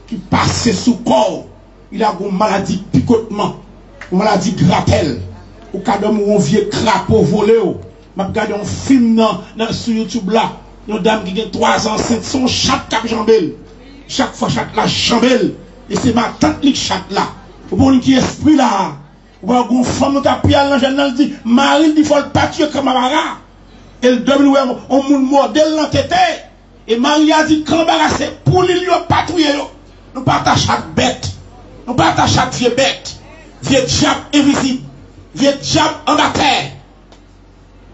S2: qui passent sous corps. Il a une maladie picotement. Une maladie grattelle. Ou cadom ou un vieux crapaud volé. Je regarde un film sur YouTube là. Une dame qui a 3 ans, c'est son chat qui a jambé. Chaque fois, chat la jambé. Et c'est ma tante qui chat là. Ou bon qui esprit là. Ou bon une femme qui a pris à l'angèle, elle dit, Marie, il faut le pâtir comme un bara. Elle donne un modèle dans la tête. Et Marie a dit, quand c'est pour lui patrouiller. Nous partons chaque bête. Nous partons chaque vieux bête. Vieux diable invisible. Vieux diable en la terre.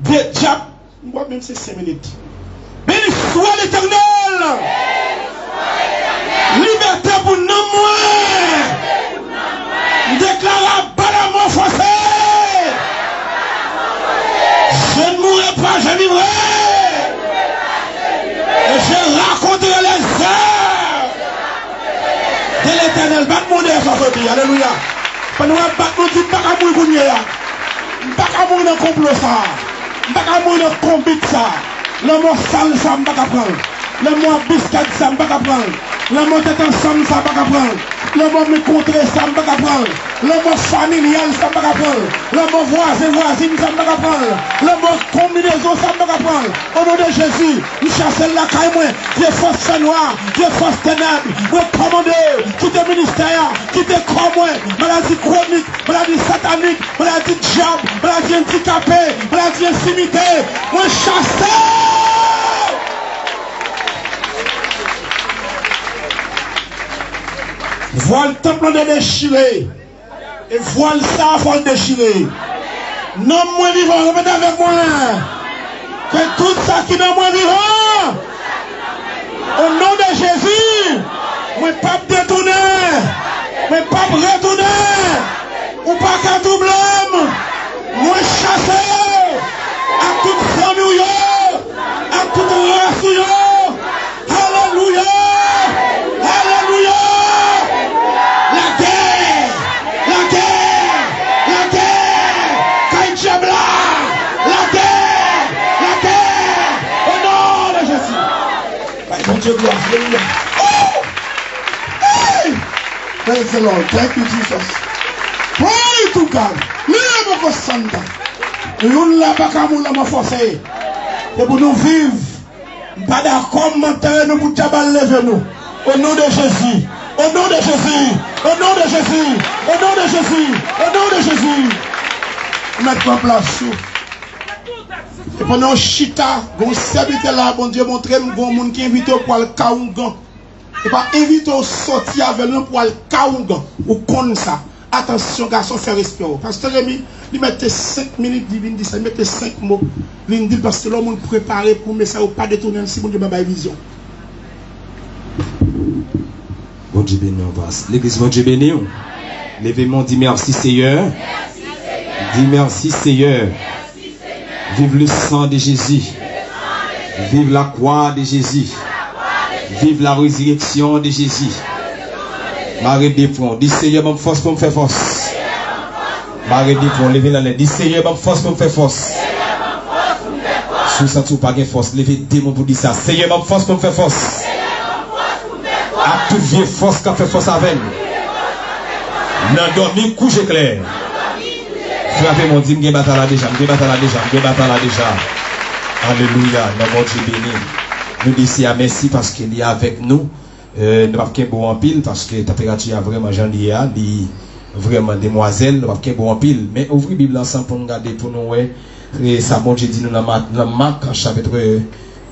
S2: Vieux diable. Moi même c'est 5 minutes. Béni soit l'Éternel. Liberté pour nous moins. Déclare à la mort forcée. Je ne mourrai pas, je vivrai. Et je raconterai les heures de l'Éternel. Batte mon nez, ça veut dire. Alléluia. Pendant que nous disons, pas qu'à mourir pour nous. Pas qu'à mourir dans le complot ça. Pas qu'à mourir dans le combat ça. Le mot sale, ça ne va pas prendre. Le mot biscuit, ça ne va pas prendre. Le mot tête ensemble, ça ne va pas prendre. Le mot me contrer, ça ne va pas prendre. Le mot familial, ça ne va pas prendre. Le mot voisine, ça ne va pas prendre. Le mot combinaison, ça ne va pas prendre. Au nom de Jésus, nous chassons la caille, Dieu force noire, Dieu force ténèbres. Nous commandons tout le ministère, qui te croit, maladie chronique, maladie satanique, maladie diable, maladie handicapée, maladie infimité. Nous chassons. Voile temple de déchirer. Et voile ça, faut le déchirer. Non, moi vivant, répétez avec moi. Que tout ça qui est moi vivant, au nom de Jésus, moi pas détourner, moi pas retourner, ou pas qu'à double homme, moi chasser à toute famille, à toute race. Alléluia. Alléluia. Dieu gloire. Oh! Hey! Praise the Lord. Thank you, Jesus. Glory to God. Nous avons Santa. Nous n'avons pas qu'à nous forcer. Et pour nous vivre, pas d'accord, mentir, nous pour lever nous. Au nom de Jésus. Au nom de Jésus. Au nom de Jésus. Au nom de Jésus. Au nom de Jésus. Mettre en place. Et pendant chita, bon serviteur là, bon Dieu montre bon monde qui invite pour le kaungan. Et pas invite au sortir avec nous pour le kaungan. Ou comme ça. Attention, garçon, faire respirer. Pasteur Rémi, il mettait 5 minutes, il dit ça, il mettait 5 mots. Il dit parce que l'homme est préparé pour mais ça ou pas détourner si mon Dieu m'a vision.
S4: Bon Dieu béni, on passe. L'église, bon Dieu béni. Levez-moi, dit merci Seigneur. Dis merci Seigneur. Vive le sang de Jésus. Vive la croix de Jésus. Vive la résurrection de Jésus. Marie des fonds. Dis Seigneur, ma force pour me faire force. Marie des fonds. Levez la lettre. Dis Seigneur, ma force pour me faire force. Si vous sentez pas de force, levez démon pour dire ça. Seigneur, ma force pour me faire force. À toute vieille force qui fait force avec nous. N'a dormi, couche clair. Frappez mon Dieu, je bataille là déjà. Alléluia. Mon Dieu béni. Nous disons merci parce qu'il est avec nous. Nous n'avons pas bon en pile parce que la température est vraiment gentille, vraiment demoiselle, nous n'avons pas bon en pile. Mais ouvrez la Bible ensemble pour nous regarder, pour nous, et ça, bon Dieu dit nous dans Marc chapitre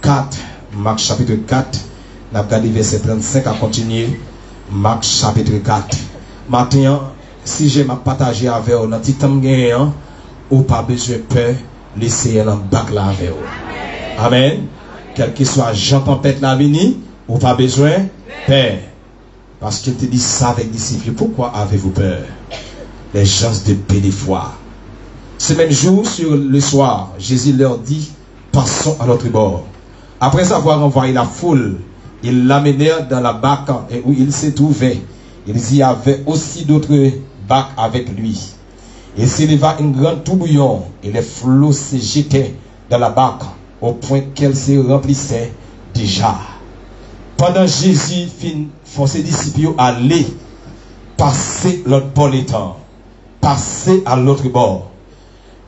S4: 4, Marc chapitre 4, nous avons regardé verset 35 à continuer. Marc chapitre 4. Maintenant, si je m'ai partagé avec vous, dans le temps ou pas besoin de peur, laissez un bac là avec vous. Amen. Quel que soit Jean tempête la venue, ou pas besoin de peur. Parce qu'il te dit ça avec les disciples. Pourquoi avez-vous peur? Les gens de paix des foi. Ce même jour, sur le soir, Jésus leur dit, passons à l'autre bord. Après avoir envoyé la foule, ils l'amenèrent dans la barque et où il s'est trouvé. Il y avait aussi d'autres barques avec lui. Il s'éleva une grande tourbillon et les flots se jetaient dans la barque au point qu'elle se remplissait déjà. Pendant Jésus fin ses disciples aller passer l'autre bord du temps, passer à l'autre bord.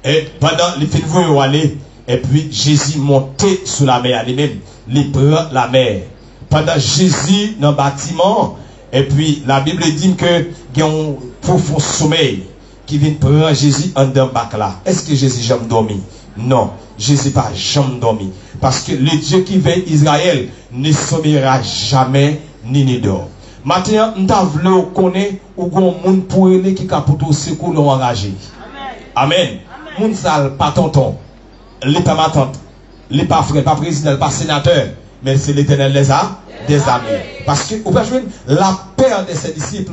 S4: Et pendant les fins vont aller et puis Jésus montait sous la mer lui-même, il prend la mer. Pendant Jésus dans le bâtiment et puis la Bible dit que il y a un profond sommeil qui vient prendre Jésus en dedans bac là. Est-ce que Jésus jamais dormi? Non, Jésus pas jamais dormi. Parce que le Dieu qui veille Israël ne sommeillera jamais ni ne dort. Maintenant, nous devons connaître où gon monde pour aller qui capable secours l'ont engagé. Amen. Moun sal pas tonton, il pas ma tante, il pas frère, pas président, pas sénateur, mais c'est l'Éternel des amis. Parce que vous pouvez la peur de ses disciples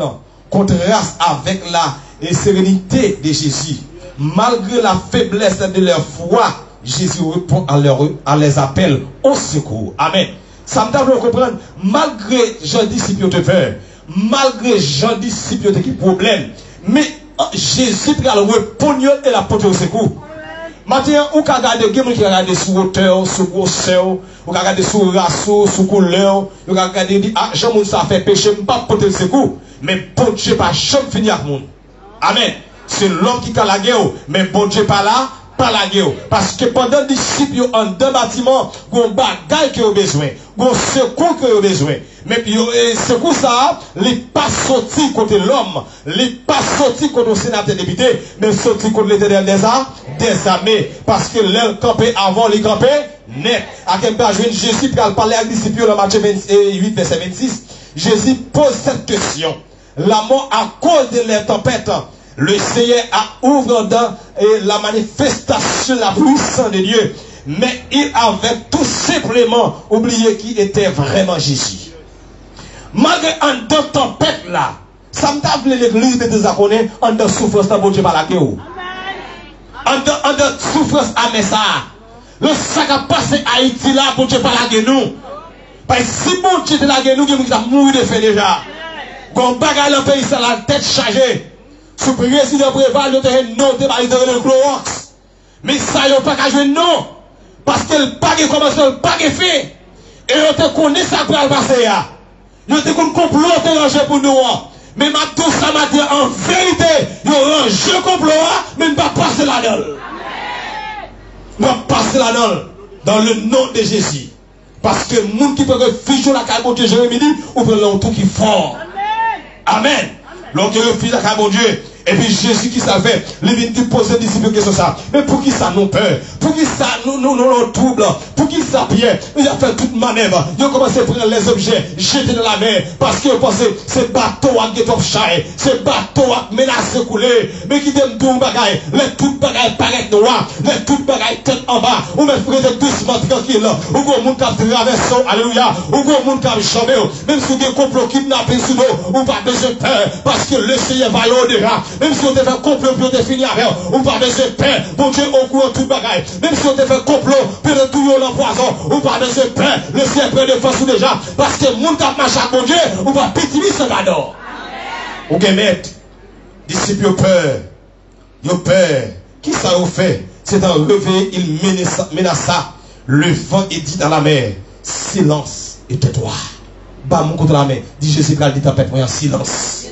S4: contraste avec la sérénité de Jésus. Malgré la faiblesse de leur foi, Jésus répond à leurs appels au secours. Amen. Ça me donne comprendre, malgré Jean disciple de peur, malgré Jean disciple de problème, mais Jésus peut répondre et la porter au secours. Maintenant, on peut regarder qui regarde sur hauteur, sur grosseur, on peut regarder sur raceau, sur couleur, on peut regarder, ah, Jean ça fait péché, je ne peux pas porter le secours. Mais bon Dieu pas jamais fini avec monde. Amen. C'est l'homme qui a la guerre, mais bon Dieu pas là, pas la guerre. Parce que pendant les disciples en deux bâtiments, il y a un bagage qui a besoin, il y a un secours qui a besoin. Mais ce secours ça, il n'est pas sorti contre l'homme, il n'est pas sorti contre le sénateur député, mais sorti contre l'Éternel des armées. Parce que l'un campé avant, les campé net. À quel point Jésus qui a parlé avec les disciples dans Matthieu 8, verset 26, Jésus pose cette question. La mort à cause de la tempête, le Seigneur a ouvert dans la manifestation de la puissance de Dieu. Mais il avait tout simplement oublié qui était vraiment Jésus. Malgré en deux tempêtes là, ça me t'a voulu l'église de désaconner en deux souffrances dans Dieu par la guerre. En deux souffrances à Messa. Le sac a passé à Haïti là pour Dieu par la guerre nous. Parce que si bon Dieu de la guerre nous, il a mouru de fait déjà. Quand bagarre le pays, ça la tête chargée. Sous président Préval, il a noté par le Clorox. Mais ça, il n'a pas qu'à jouer non. Parce que le paquet commence, le paquet fait. Et on te connaît ça pour le passer. On te connaît complot rangé pour nous. Mais tout ça m'a dit en vérité, il y a un jeu complot, mais ne va pas passer là-dedans. Ne va pas passer là-dedans. Dans le nom de Jésus. Parce que le monde qui peut réfugier la carte de Dieu, Jérémie dit, ouvre le tout qui est fort. Amen. Donc il refuse la carte de Dieu. Et puis Jésus qui savait, il vient de poser aux disciples question ça. Mais pour qui ça nous peur? Pour qui ça nous trouble? Pour qui ça Pierre? Il a fait toute manœuvre. Il a commencé à prendre les objets, jeter dans la mer. Parce qu'il pensait, c'est bateau qui est chaé, c'est bateau qui menace couler. Mais qui t'aime tout bagaille, les tout bagaille paraît noir, les tout bagaille tête en bas. Ou même frère doucement tranquille. Ou gros monde qui a traversé, alléluia. Ou gros monde qui a chambé. Même si vous avez complot kidnapping sous l'eau, ou pas besoin de peur. Parce que le Seigneur va y au-delà. Même si on te fait complot pour te finir avec, ou pas besoin de peur. Bon Dieu, au courant tout bagaille. Même si on te fait complot pour te tuer l'empoison, ou pas besoin de peur. Le Seigneur prend de force déjà. Parce que le monde qui a marché avec mon Dieu, ou va pitiller ce cadeau. Ou que mettre, disciples peur. Yo peur. Qui ça vous fait? C'est un réveil, il menaça le vent et dit dans la mer, silence et tais-toi. Bah mon contre la mer, dit Jésus Christ, dit tempête, moi en silence.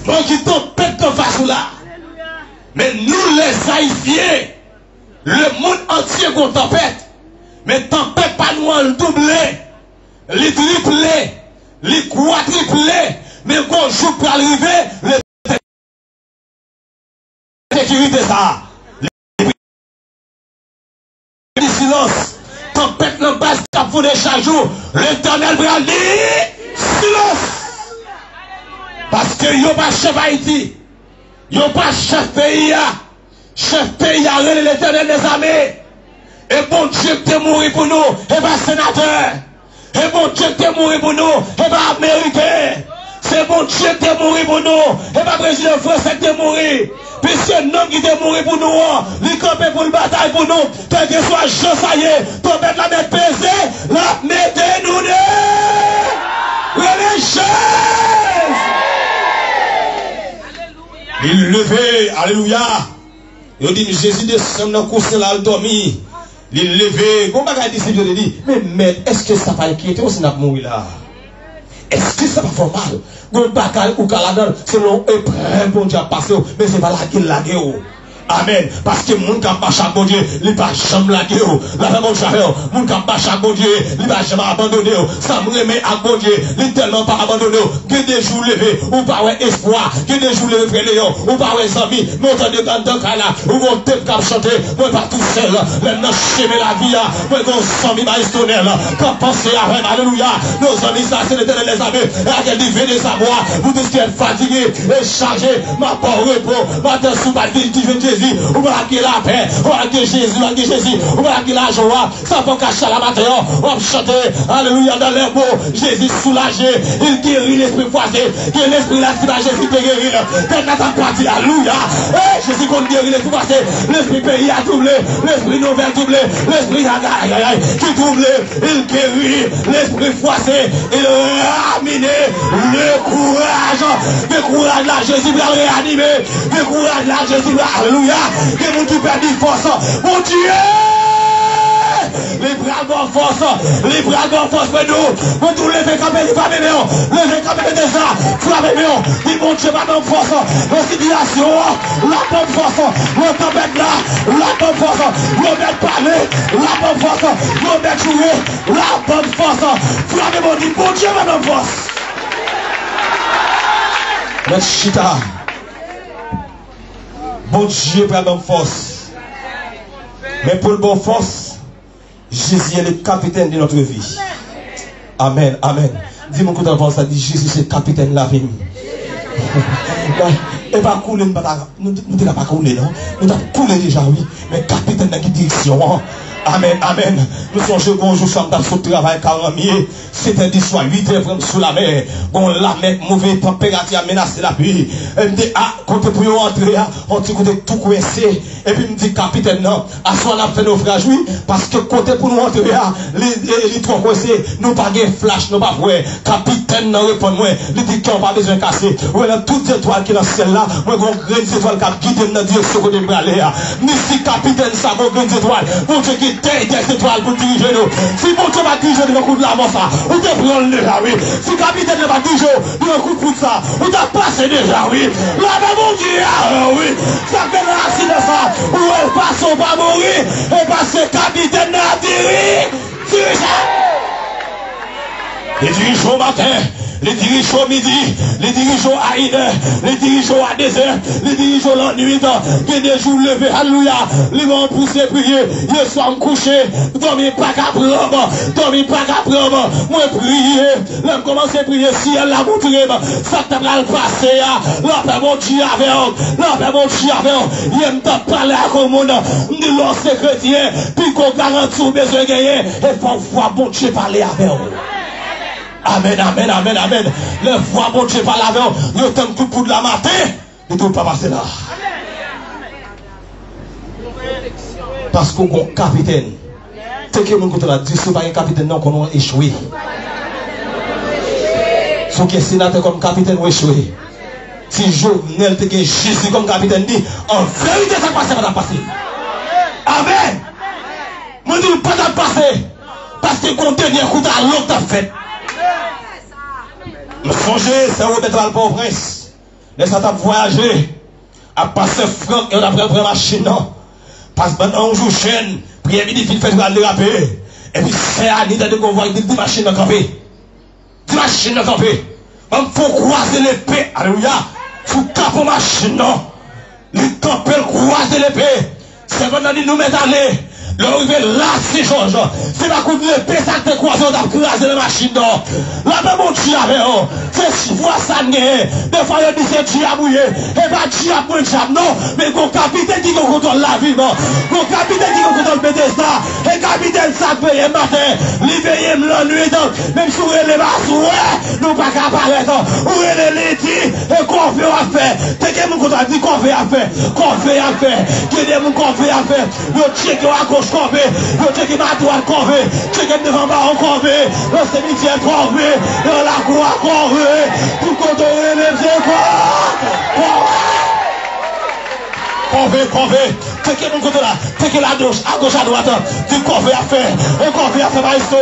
S4: Donc il tempête comme face là. Mais nous les Haïtiens, le monde entier qu'on tempête. Mais tempête pas nous en doubler, les tripler, les quadrupler. Mais quand je peux arriver, le sécurité ça. Le silence. Tempête dans base cap fondé chaque jour. L'Éternel va dire silence. Parce que yo pas chef Haïti. Yo pas chef pays. Chef pays a l'Éternel des armées. Et bon Dieu qui est mort pour nous, et pas sénateur. Et bon Dieu qui est mort pour nous, et pas américain. C'est bon Dieu qui est mort pour nous, et pas président français qui est mort. Puisque l'homme qui est mort pour nous, il campé pour le bataille pour nous, quel que soit Jean, ça y est, pour mettre la mettre pesée, la mettez-nous de religieuse. Il levait, alléluia. Il dit, Jésus descend dans le coussin là, il dormit. Il levé, bon bagage disciple il dit, mais est-ce que ça va inquiéter ou ça n'a pas mourir là? Est-ce que ça va faire mal? Bon bagage ou caladon, selon épreuve, bon Dieu a passé, mais c'est pas là qu'il l'a gué. Amen. Parce que mon qui a pas chaque bon Dieu, il va jamais la gué. La femme au chahel, mon qui a pas chaque bon Dieu, il va jamais abandonner. Ça me remet à bon Dieu, il tellement pas abandonné. Il y a des jours levés, ou pas espoir, il y a des jours levés, Léon, ou pas amis, mais autant de grands cas là, ou mon tête cap chanter, moi pas tout seul, maintenant chemin la vie, moi qu'on s'en mis maïstonnel, quand penser à rien, alléluia, nos amis, ça c'est l'éternel les amis, et à quel niveau de savoir, vous tous qui êtes fatigués et chargés, ma part repos, ma tête sous ma vie, Jésus, ou va qu'il la paix, ou va qu'il Jésus, ou Jésus, ou va qu'il la joie, ça va cacher la matin, on va chanter, alléluia, dans les mots, Jésus soulagé, il guérit l'esprit froissé, qui est l'esprit là qui va Jésus te guérir, t'es dans ta partie, alléluia, Jésus qu'on guérit l'esprit froissé, l'esprit pays a doublé, l'esprit nouvelle doublé, l'esprit qui doublé, il guérit l'esprit froissé, il ramène le courage là, Jésus va réanimer, le courage là, Jésus va, alléluia. Que mon Dieu perd une force. Mon Dieu! Les bras de force. Les bras de force pour nous. Pour tous les camper, il va bébé. Les camper de ça. Frère bébé. Dis mon Dieu, va dans force. La situation. La bonne force. Le tempête là. La bonne force. Le mettre parler. La bonne force. Le mettre jouer. La bonne force. Frère bébé, dis mon Dieu, va dans force. Let's chita. Bon Dieu prend bonne force. Mais pour le bon force, Jésus est le capitaine de notre vie. Amen, amen. Dis-moi que tu ça dit Jésus c'est le capitaine de la vie. Et pas couler, nous ne pas couler, non? Nous avons coulé déjà, oui. Mais capitaine dans quelle direction? Amen, amen. Nous sommes chez bonjour, nous sommes sur le travail 40 000. C'était 10 soirs, 8 heures sous la mer. Bon, la mer, mauvaise température a menacé la pluie. Elle me dit, ah, quand tu peux entrer, on dit que tout coincé. Et puis, me dit, capitaine, non, à soi, on a fait naufrage, oui. Parce que côté pour nous entrer, les trop coincés, nous pas de flash, nous pas vrai. Capitaine, non, répond-moi. Il dit qu'on n'a pas besoin de casser. Ouais, là, toutes les étoiles qui sont dans ce ciel-là, moi, j'ai une grande étoile qui guide dans la direction de l'aller. Mais si capitaine, ça, mon grande étoile, mon Dieu qui des étoiles pour diriger nous. Si mon Dieu va diriger nous, coup de la mort, ça, ou te prendre déjà, oui. Si capitaine ne va diriger nous, coup de pouce, ça, ou t'as passé déjà, oui. Là, ben, mon Dieu, oui. Ça fait l'accident, ça, où elle passe, on va mourir, et parce que capitaine n'a dirigé. Et dirige au matin. les dirigeants au midi, les dirigeants à 1h, les dirigeants à 2h, les dirigeants la nuit, qui des jours levés, alléluia, les vont pousser prier, hier soir me coucher, dormir pas qu'à prendre, moi prier, là commencer à prier, si elle l'a montré, ça t'a mal passé, là, ben mon Dieu avec il aime pas parler à tout le monde, nous lancer chrétien, puis qu'on garantit au besoin de gagner, et faut voir bon Dieu parler avec eux. Amen, amen, amen, amen. Le voix bon Dieu parler avec eux, nous sommes tout pour de la matin, nous ne pouvons pas passer là. Parce qu'on est un capitaine. C'est que mon côté là, Dieu, c'est pas un capitaine, non, qu'on a échoué. Ce qui est sénateur comme capitaine, ou échoué. Si Jovenel te gagne Jésus comme capitaine dit, en vérité, ça passe, ça va passer. Amen. Moi, je ne pas passer. Parce que quand tu es écoute à l'autre, t'as fait. Me songer, c'est où mettre le pauvre prince. Laisse-moi voyager. À passer franc et on a pris une machine. Parce que maintenant, on joue chaîne. Prière midi, il fait le déraper. Et puis, c'est à l'idée de voir 10 machines à camper. 10 machines à camper. Il faut croiser l'épée. Alléluia. Sous capot machine, non. Les campels croiser l'épée. C'est maintenant qu'ils nous mettent à aller. L'arrivée là, c'est Georges. C'est pas contre l'épée, ça te croise, on a croisé la machine, non. Là, même mon Dieu avec eux. C'est si vous ça n'est. Des fois, il dit c'est Dieu à mouiller. Et pas Dieu à mouiller, non. Mais mon capitaine qui contrôle la vie, non. Mon capitaine qui contrôle le Bethesda. Et capitaine, ça paye le matin. L'éveillé la nuit, même si vous les masses, ouais. Nous pas qu'à paraître. Où est les dit. Et qu'on fait à faire. T'es que mon contrat dit qu'on fait à faire. Qu'on fait à faire. Qui est mon qu'on fait à faire. Le check à gauche. Corvé, le check ma droite corvé, check devant bas corvé, le cimetière corvé, la croix corvé, tout contrôler les corvé, check mon côté là, check la gauche, à droite, du corvé à faire, un corvé à faire, maïsto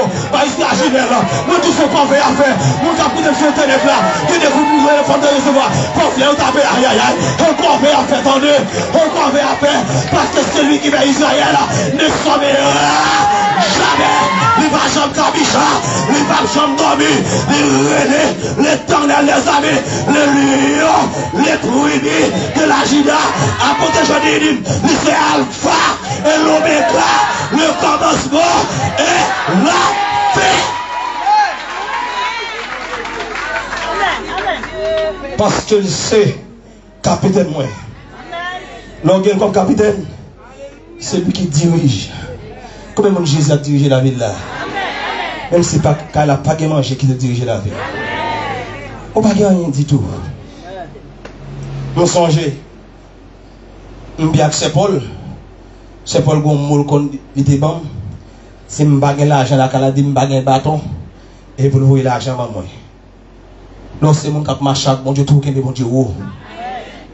S4: à Ginelle, nous tous ce corvé à faire, nous avons pris des ténèbres là, qui ne vous pouvez le fond de recevoir, corvé au tapé, aïe aïe aïe, un corvé à faire, attendez, un corvé à faire, parce que c'est lui qui va Israël, ne sommeillera jamais, les va jamais cabicha, les va jamais dormir, les relais, les tangles, les amis, les lions, les brebis de la Juda, à côté de c'est Alpha et l'Oméga, le commencement et la fin. Parce que c'est capitaine moi. L'organe comme capitaine, c'est lui qui dirige. Comment Jésus a dirigé la ville là? Même si pas qu'elle n'a pas mangé qui a dirigé la ville. On n'a pas rien du tout. Nous songeons. Bien que c'est Paul Gomoul qu'on était bon. Si je n'ai l'argent, je n'ai un bâton. Et vous voyez l'argent à moi. Donc c'est mon cap marche, bon Dieu, tout le monde, bon Dieu.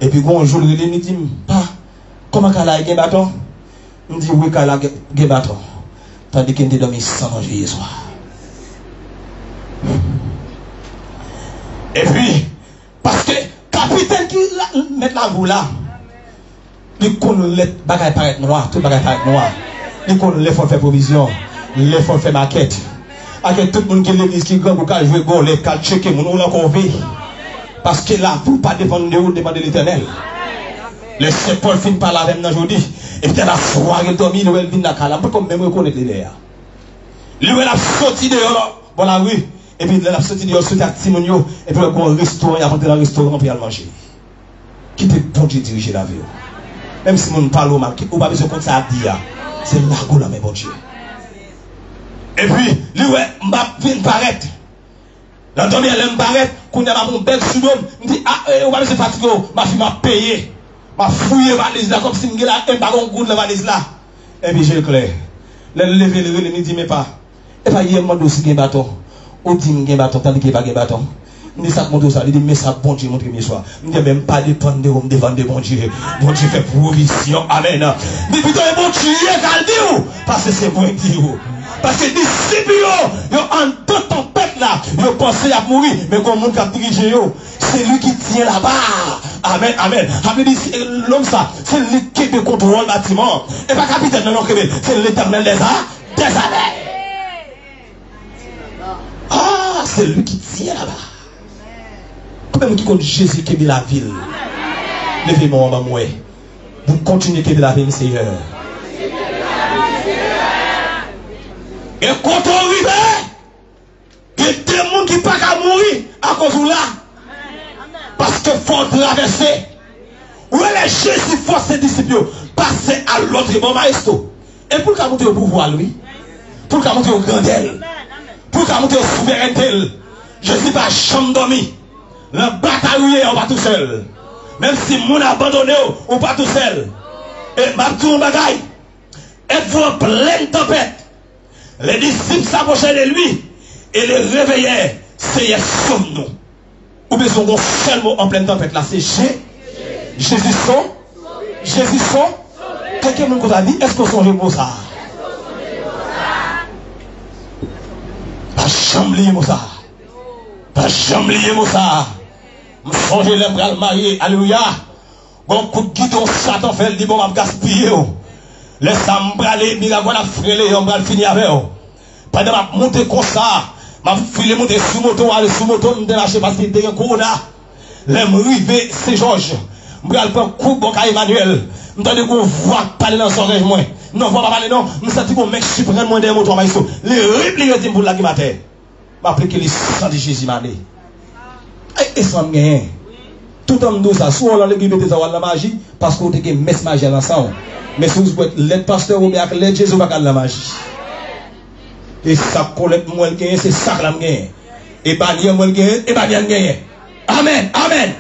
S4: Et puis quand un jour, il me dit, comment qu'elle a un bâton? Il me dit, oui, qu'elle a un bâton. Tandis qu'il était dormi sans manger hier soir. Et puis, parce que capitaine qui met la roue là, il connaît les bagages paraître noirs, tout bagages paraître noirs. Il connaît les fonds faire provision, les fonds faire maquette. Avec tout le monde qui est l'église qui gagne, qui jouer gol, les cas checker, mon nom encore vie. Parce que là, vous pas dépendre de vous, dépendre de l'éternel. Le Saint Paul finit par la même aujourd'hui. Et puis la soirée, il dormit, il vient dans la cala. Pas comme même reconnaître les dehors. Lui, il a sorti dehors, dans la rue. Et puis il a sorti dehors, sorti à Timonio. Et puis il a un restaurant, il a rentré dans le restaurant pour aller manger. Qui peut bon Dieu diriger la vie? Même si on parle au mal, on va besoin de ça à dire. C'est là qu'on a mis bon Dieu. Et puis, lui, m'a vient paraître. L'endormi, elle me paraître, qu'on a mon bel sous-homme. Il me dit, on va me fatiguer, ma fille m'a payé. M'a fouillé la valise là, comme si je n'avais pas un goût de la valise là. Et puis, j'ai le clair. Le lever, il me dit, mais pas. Et puis, il me demande aussi qu'il y a un bâton. On dit qu'il y a un bâton, tandis qu'il n'y a pas de bâton. Il me dit, ça, mon ça. Il dit, mais ça, bon Dieu, mon premier soir. Il me dit, même pas dépendre de vous, devant de bon Dieu. Bon Dieu fait provision. Amen. Mais plutôt, bon Dieu, qu'elle dit, parce que c'est bon Dieu. Parce que les disciples, ils ont en deux tempêtes là, ils ont pensé à mourir, mais comme mon cap dirigé, c'est lui qui tient là-bas. Amen, amen. L'homme ça, c'est lui qui contrôle le bâtiment. Et pas capitaine, non, c'est l'éternel des années. Ah, c'est lui qui tient là-bas. Combien qui compte Jésus qui est la ville? Levez-moi en bas, moi. Vous continuez qui est la ville, Seigneur. Et quand on arrive, il y a des gens qui ne peuvent pas mourir à cause de là. Parce que faut traverser. Où est les Jésus force ses disciples passer à l'autre bon maestro. Et pour qu'il monte au pouvoir, lui. Pour qu'il monte au grandel. Pour qu'il monte au souveraineté. Jésus va jamais dormir. La bataille, on va tout seul. Même si mon abandonné, on va tout seul. Et ma tour bagaille. Êtes-vous en pleine tempête? Les disciples s'approchaient de lui et les réveillaient. Seigneur, sauve-nous. Ou bien son seul mot en pleine tempête là, c'est Jésus son. Jésus son. Quelqu'un nous a dit, est-ce qu'on songe pour ça? Pas chamblier pour ça. Pas chamblier pour ça. Je songe l'aimerais le marier. Alléluia. Bon coup de guidon, Satan fait le dit, bon, on va gaspiller. Laisse-moi m'braler, miracle à frêler, on va finir avec eux. Pendant que je monte comme ça, je suis monté sous moto, je me lâché parce qu'il y a un corona. Je suis arrivé, c'est Georges. Je vais prendre un coup de Emmanuel. Je vais qu'on voit parler dans son rêve. Non, je ne vais pas parler, non. Je sens que mec suprême des motos. Les répliques pour la guimate. Je vais appeler les sang de Jésus. Et ça me gagne. Tout en nous, ça, soit on a l'église de la magie, parce qu'on a une messe magie ensemble. Mais si vous êtes l'aide pasteur ou bien l'aide Jésus, vous avez la magie. Et ça collecte moi le gagne, c'est ça que la gagne. Et bannière moi le gagne, et bannière gagne. Amen, amen.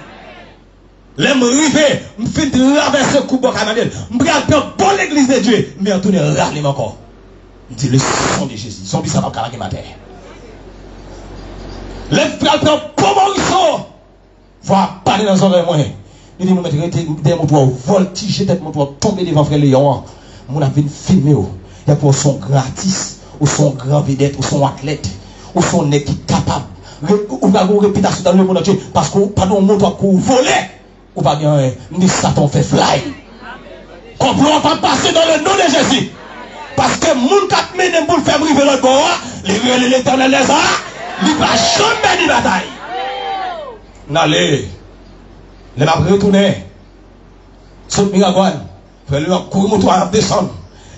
S4: L'aime rivé, me fait traverser le coup de Emmanuel. Me regarde pour l'église de Dieu, mais on tourne râler encore. Me dit le sang de Jésus, son bis ça va calaguer ma terre. Les frères pour Morisson, va parler dans son rêve. Il dit, nous mettons mon toit voltiger, tête mon toit tomber devant frère Léon. Mon a venu filmer. Il y a pour son gratis, ou son grand vedette, ou son athlète, ou son équipe capable. Ou pas une réputation dans le monde entier. Parce que pas dans mon toit pour voler. Ou pas bien, ni Satan fait fly. Complot va passer dans le nom de Jésus. Parce que mon cap mène pour le faire briver l'autre bord, l'éternel les a, il va jamais de bataille. N'allez. Les m'a retourné. Saute Miragouane. Fait le courir mon toit à descendre.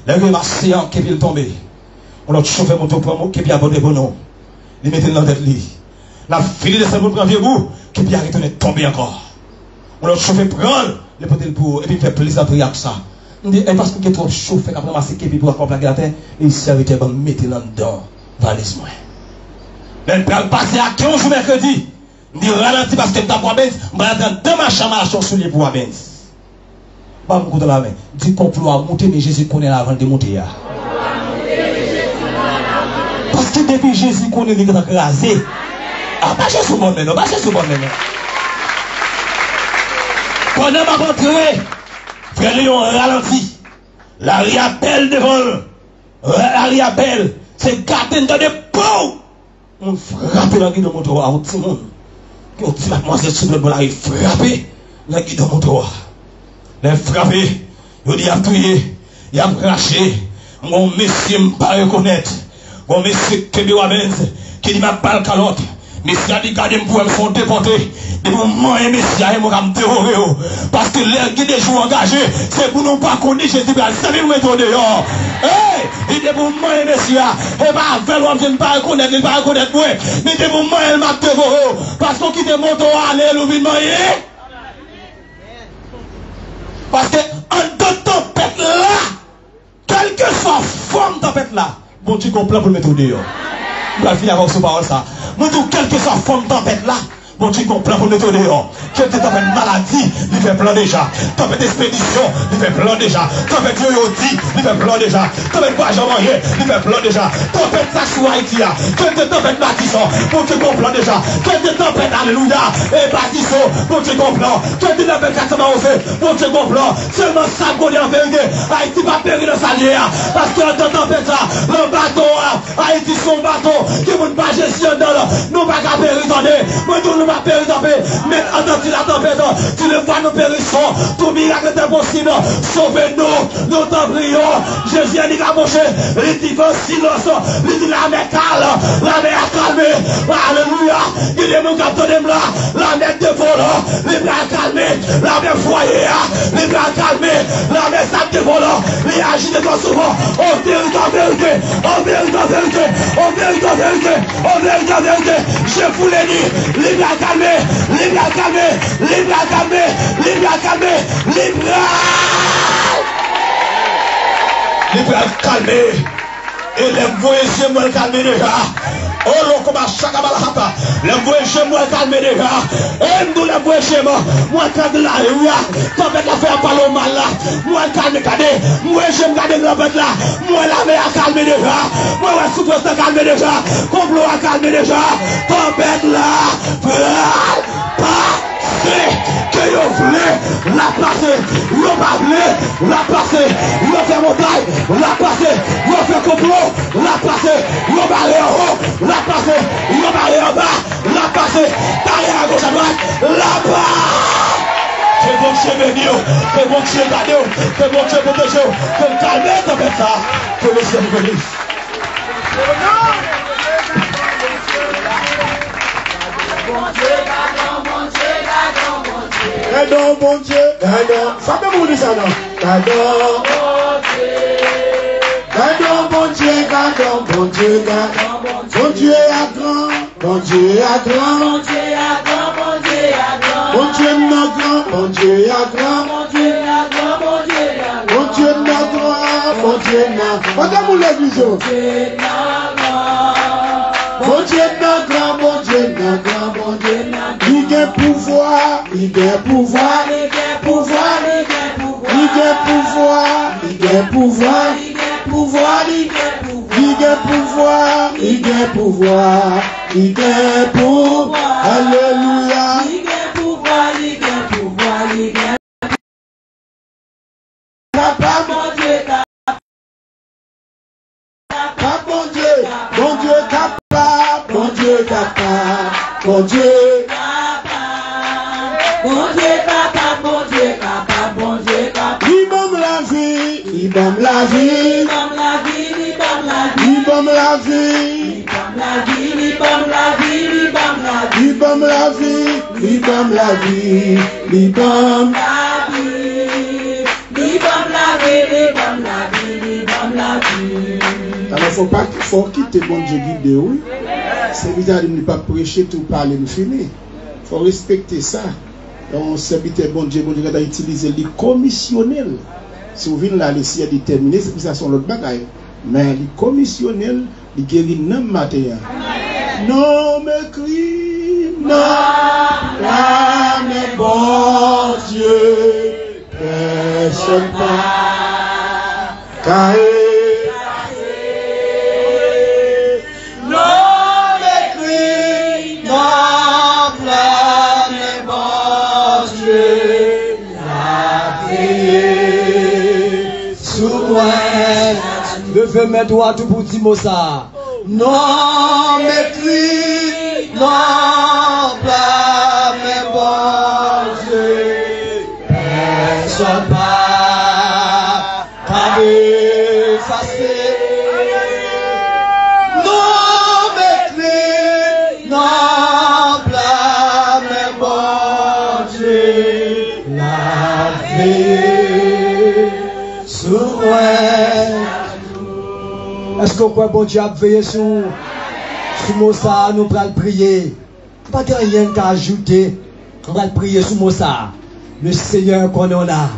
S4: Les m'a séant qui vient tomber. On a chauffé mon toit pour moi qui vient aborder pour nous. Il mettait dans la tête lit. La fille de sa pour un vieux bout qui vient retourner tomber encore. On a chauffé prendre les potes pour et puis fait plaisir à prier avec ça. On dit, parce que est trop chauffé qu'après masser qui pour accomplir la terre, il s'est arrêté pour mettre là-dedans. Valise moi. Mais pour passer à 15 jours mercredi. Je dis ralenti parce que tu as pour Benz, je vais attendre deux machins à sur les pour Benz. Pas beaucoup de la main. Dis complot à monter, mais Jésus connaît avant de monter. Parce que depuis Jésus connaît les grands crasés. Ah, pas Jésus bon maintenant, pas Jésus bon maintenant. Quand on va rentrer, frère Léon ralenti. La riapelle devant. La riapelle, c'est gâté dans des pots. On frappe dans le guide de moto à un petit monde. On dit mademoiselle sur le bon là, il frappe le guide de moto. Il frappe, il dit à tuer, il a craché. Mon monsieur ne pas reconnaître. Mon monsieur Kébé Wabens, qui dit ma balle calotte. Monsieur a dit gardez pour me sont déportés. De moment et monsieur a me dévorer. Parce que les guides des jours engagés, c'est pour nous pas connaître Jésus, c'est même retourner dehors. Il dit pour moi et monsieur, et pas faire l'homme, je ne pas reconnaître, il ne pas reconnaître moi. Mais de moment elle m'a dévoré. Parce qu'on quitte mon tour à aller, l'ouvre parce que en deux tempêtes là, quelle que soit la forme de tempête là, bon Dieu qu'on plan pour le mettre au dehors. Je vais finir avec ce parole ça. Moi, quelle que soit la forme de tempête là, bon Dieu qu'on plan pour le mettre au dehors. Quelle que soit une maladie, il fait plan déjà. Tempête d'expédition, il fait plan déjà. Tempête de yodi, il fait plan déjà. Tempête pas j'en manger, il fait plan déjà. Tempête ça sur Haïti, quelle que tempête bâtissant, bon Dieu qu'on plan déjà. Quelle que tempête, alléluia, et bâtissant, bon Dieu qu'on plan. Quelle que tempête 411, bon Dieu qu'on plan. Seulement ça qu'on est en vérité. Haïti va périr dans sa lière. Parce que dans tempête ça, le bateau, Haïti son bateau, qui ne pas gestion dans nous pas qu'à périr, attendez. Moi, tout le monde va périr, mais entends-tu la tempête, tu le vois, nous périssons, tout miracle est impossible, sauvez-nous, nous t'en prions. Jésus a dit qu'approcher, il dit que silence, il dit la mer calme, la mer a calmé, alléluia, il est mon capteur de là, la mer de volant, il va calmer, la mer foyer, il va calmer, la mer sac de volant, il agit de toi souvent, on vérité, on vérité, on vérité, on vérité, on vérité, on vérité, on vérité, on vérité, je vous l'ai dit, il va calmer, il va calmer, il va calmer, il va calmer, il va calmer, et les voyageurs vont calmer déjà. Oh, l'on commence chaque balahata. Les voyageurs vont calmer déjà. Et nous, les voyageurs, moi, quand la rue, quand la faire pas le mal là, moi, calme, cadé, moi, j'aime garder la bête là, moi, la mer a calmé déjà, moi, la souffrance a calmé déjà, complot a calmé déjà, tempête là, que vous voulez la passer, vous pas voulez la passer, vous faire montagne, la passer, vous faire complot, la passer, vous barrer en haut, la passer, vous barrer en bas, la passer, tailler à gauche à droite, la bas. Que bon Dieu bénisse, que bon Dieu garde, que bon Dieu protège, que le calme comme ça, que le ciel bénisse.
S2: Gardons, bon Dieu, gardons. Ça peut vous dire ça, non? Gardons, gardons, bon Dieu, gardons, bon Dieu, gardons. Bon Dieu est grand, bon Dieu est grand, bon Dieu est grand, bon Dieu est grand. Bon Dieu est grand, bon Dieu est grand, bon Dieu est grand, bon Dieu est grand. Bon Dieu est grand, bon Dieu est grand. Regardez-vous l'église. Bon Dieu est grand, bon Dieu est grand, bon Dieu est grand. Il a pouvoir, il a pouvoir, il a pouvoir, il a pouvoir, il a pouvoir, il a pouvoir, il a pouvoir, il a pouvoir, il a pouvoir, alléluia. Il a pouvoir, il a pouvoir, il a capable, bon Dieu, capable, bon Dieu capable, bon Dieu capable, bon Dieu. Bon Dieu capable, bon Dieu capable, bon Dieu capable. Il donne la vie, il donne la vie, il donne la vie, il donne la vie, il donne la vie, il donne la vie, il donne la vie, il donne la vie, il donne la vie, il donne la vie, il donne la vie, il donne la vie, il donne la vie. Alors faut quitter bon Dieu guider, oui. C'est bizarre de ne pas prêcher tout parler nous finir. Faut respecter ça. On serviteur bon Dieu a utilisé les commissionnels. Si vous venez là, les sièges déterminés, c'est pour ça sont l'autre bagaille. Mais les commissionnels, les guéris non matin. Non, mais crie, non, là, mais bon Dieu, personne pas, car
S1: je veux mettre toi tout pour dire ça. Non, mépris, non, pas, mais bon Dieu, personne pas, effacer. Non, mépris, non, pas, mais bon Dieu, la vie, sourire. Est-ce qu'on croit bon Dieu a veillé sur Moussa, nous allons prier. Pas de rien qu'à ajouter. On va prier sur Moussa. Le Seigneur qu'on est là.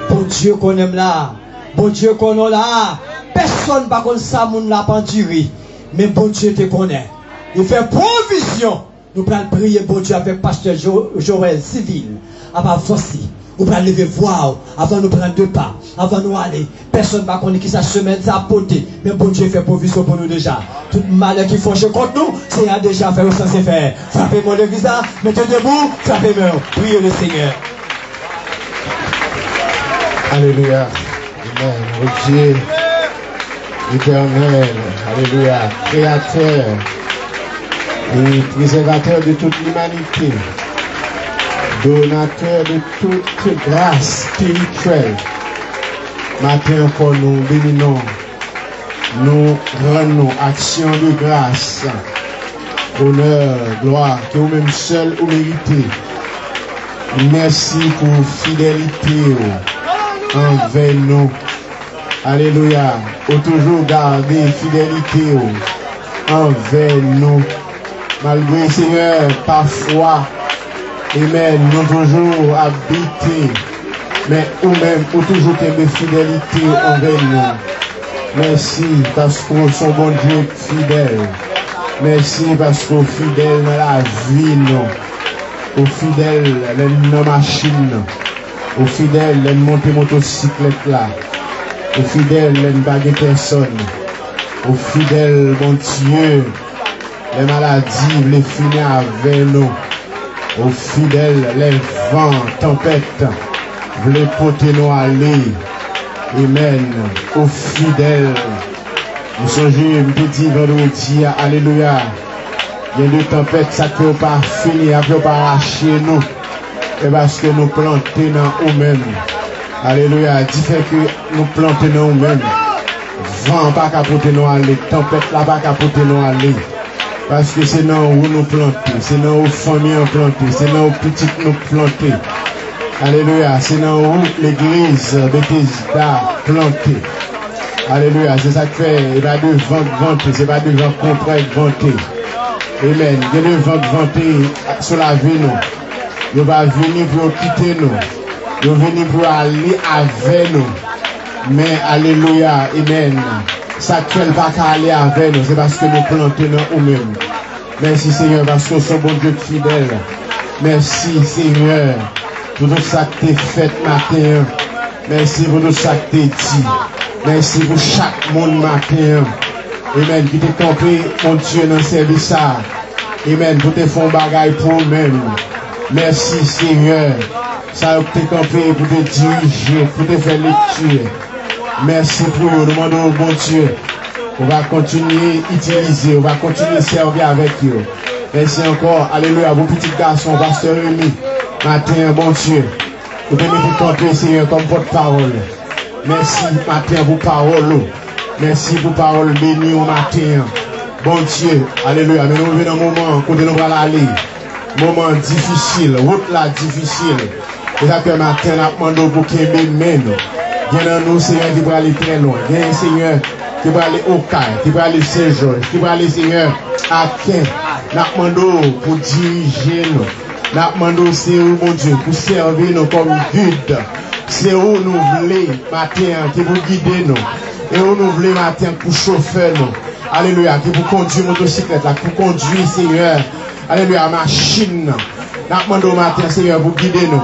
S1: Bon Dieu qu'on aime là. Bon Dieu qu'on est là. Personne ne va comme ça, moun la penturie. Mais bon Dieu te connaît. Il fait provision. Nous allons prier bon Dieu avec pasteur Joël Civil. Avant voici. Nous allons lever voir avant nous prendre deux pas, avant nous aller. Personne ne va connaître qui sa semaine, sa beauté. Mais bon Dieu fait provision pour nous déjà. Tout malheur qui fauche contre nous, c'est déjà fait au sens faire. Frappez-moi le visage, mettez debout, frappez-moi. Priez le Seigneur.
S2: Alléluia. Amen. Oh Dieu éternel. Alléluia. Créateur. et préservateur de toute l'humanité, donateur de toute grâce spirituelle. Matin encore nous bénissons, nous rendons action de grâce, honneur, gloire, que vous-même seul vous méritez. Merci pour fidélité envers nous. Alléluia. Vous toujours garder fidélité envers nous. Malgré Seigneur, parfois, Amen, nous toujours habité, mais vous-même, vous toujours aimé fidélité envers nous. Merci parce que vous sommes bon Dieu fidèle. Merci parce que vous fidèle dans la vie, nous. Vous fidèle dans la machine, vous fidèle dans monter motocyclette là, vous fidèle dans baguette personne, vous fidèle, mon Dieu, les maladies, les finir avec nous. Aux fidèles, les vents, tempêtes, les porter nous aller. Amen. Aux fidèles, nous sommes un petit vendredi, alléluia. Il y a des tempêtes, ça ne peut pas finir, ça ne peut pas arracher nous. Et parce que nous plantons dans nous-mêmes. Alléluia. Dit fait que nous plantons dans nous-mêmes. Vent pas capoter nous aller, tempête là pas capoter nous aller. Parce que c'est dans où nous plantons, c'est dans où familles nous plantons, c'est dans où petites nous plantons. Alléluia, c'est dans où l'église Bethesda plantée. Alléluia, c'est ça que fait, il n'y a pas de vente vantée, c'est pas de vente contraire vantée. Amen, il y a de vente vantée sur la vie nous. Il va venir pour quitter nous, il va venir pour aller avec nous. Mais alléluia, amen. Ça ne peut pas aller avec nous, c'est parce que nous plantons dans nous-mêmes. Merci Seigneur, parce que nous sommes bon Dieu fidèle. Merci Seigneur, pour tout ça que tu as fait matin. Merci pour tout ça que tu as dit. Merci pour chaque monde matin. Amen, qui t'a campé, mon Dieu, dans le service. Amen, pour te faire un bagage pour nous-mêmes. Merci Seigneur, ça t'a campé pour te diriger, pour te faire lecture. Merci pour nous, demandons au bon Dieu. On va continuer à utiliser, on va continuer à servir avec eux. Merci encore, alléluia, vos petits garçons, pasteur Rémi, matin, bon Dieu. Vous devez vous compter, Seigneur, comme votre parole. Merci, matin, vos paroles. Merci pour parole bénie au matin. Bon Dieu, alléluia. Mais nous venons un moment, quand nous allons aller. Moment difficile, route là difficile. Et ça que matin, nous demandons pour qu'il y ait nous. Il y a nous, Seigneur, qui va aller très loin. Il y a un Seigneur qui va aller au Caille, qui va aller Saint-Georges, qui va aller, Seigneur, à Quin. Nous demandons pour diriger nous. Nous demandons, c'est où, mon Dieu, pour servir nous comme guide. C'est où nous voulons, matin, qui vous guider nous. Et où nous voulons, matin, pour chauffer nous. Alléluia, qui vous conduire motocyclette, là, pour conduire, Seigneur. Alléluia, machine. Nous demandons, matin, Seigneur, pour guider nous.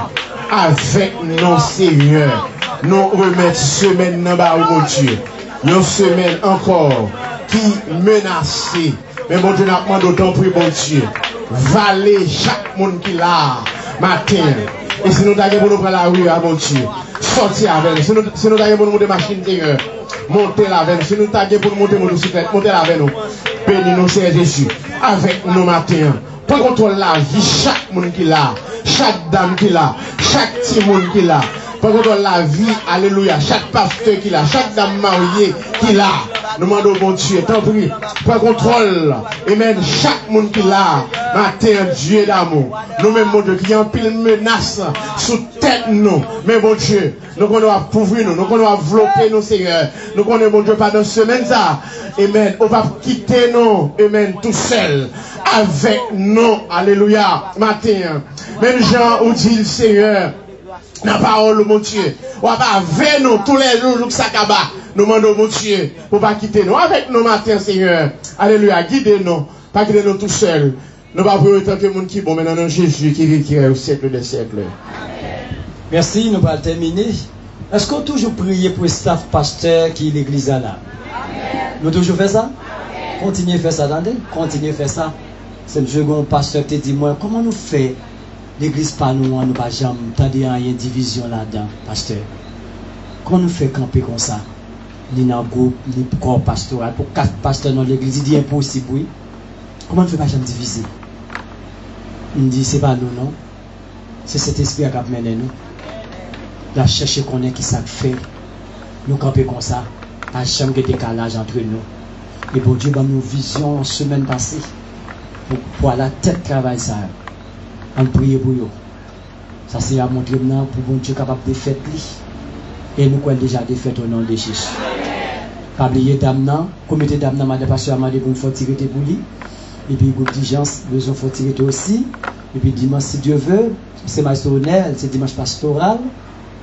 S2: Avec nous, Seigneur. Nous remettons semaine dans bas, mon Dieu. Une semaine encore qui menace. Mais mon Dieu, nous demandons d'autant plus, bon Dieu. Valer chaque monde qui l'a matin. Et si nous avons pour nous prendre la rue, mon Dieu, sortir avec nous. Si nous avons pour nous monter machine, Seigneur, monter la veine. Si nous avons pour nous monter motocyclette, monter la veine. Bénis-nous, Seigneur Jésus, avec nous matin. Prends contrôle la vie, chaque monde qui l'a, chaque dame qui l'a, chaque petit monde qui l'a. Prends contrôle la vie, alléluia, chaque pasteur qui l'a, chaque dame mariée qui l'a. Nous demandons au bon Dieu, tant pis, prends contrôle, amen, chaque monde qui l'a, matin, Dieu d'amour. Nous-mêmes, mon Dieu, qui a un pile menace sous tête nous, mais mon Dieu, nous connaissons pourvu nous connaissons envelopper nous, Seigneur. Nous connaissons, mon Dieu, pendant semaine ça, amen, on va quitter nous, amen, tout seul, avec nous, alléluia, matin. Même Jean, où dit le Seigneur, la parole, mon Dieu, on va avec nous tous les jours, ça cabas. Nous demandons, mon Dieu, pour pas quitter nous. Avec nous matin, Seigneur. Alléluia. Guidez-nous. Pas quitter nous tout seuls. Nous ne pouvons pas autant que le monde qui est bon. Maintenant, non, Jésus qui vit au siècle des siècles.
S1: Merci. Nous allons terminer. Est-ce qu'on toujours prier pour le staff pasteur qui est l'église là? Nous toujours fait ça? Continuez à faire ça, attendez. Continuez à faire ça. C'est le second pasteur qui te dit, moi, comment nous fait l'église pas nous ne pas jamais tendez à une division là-dedans, pasteur. Quand nous fait camper comme ça, ni dans groupe, ni corps pastoral, pour 4 pasteurs dans l'église, il dit impossible, oui. Comment on ne fait pas jamais diviser? On dit, c'est pas nous, non? C'est cet esprit qui a mené nous. La chercher qu'on est qui ça fait. Nous camper comme ça. À chaque décalage entre nous. Et pour Dieu, nous vision semaine passée. Pour la tête travail ça. On prie pour eux. Ça c'est à montrer maintenant pour bon Dieu capable de faire lui. Et nous avons déjà défait au nom de Jésus. Pas oublier d'amener, comité d'amener, madame pasteur a demandé pour nous faire tirer pour lui. Et puis, groupe d'urgence, besoin de faire tirer aussi. Et puis, dimanche, si Dieu veut, c'est Maestro Ronel, c'est dimanche pastoral,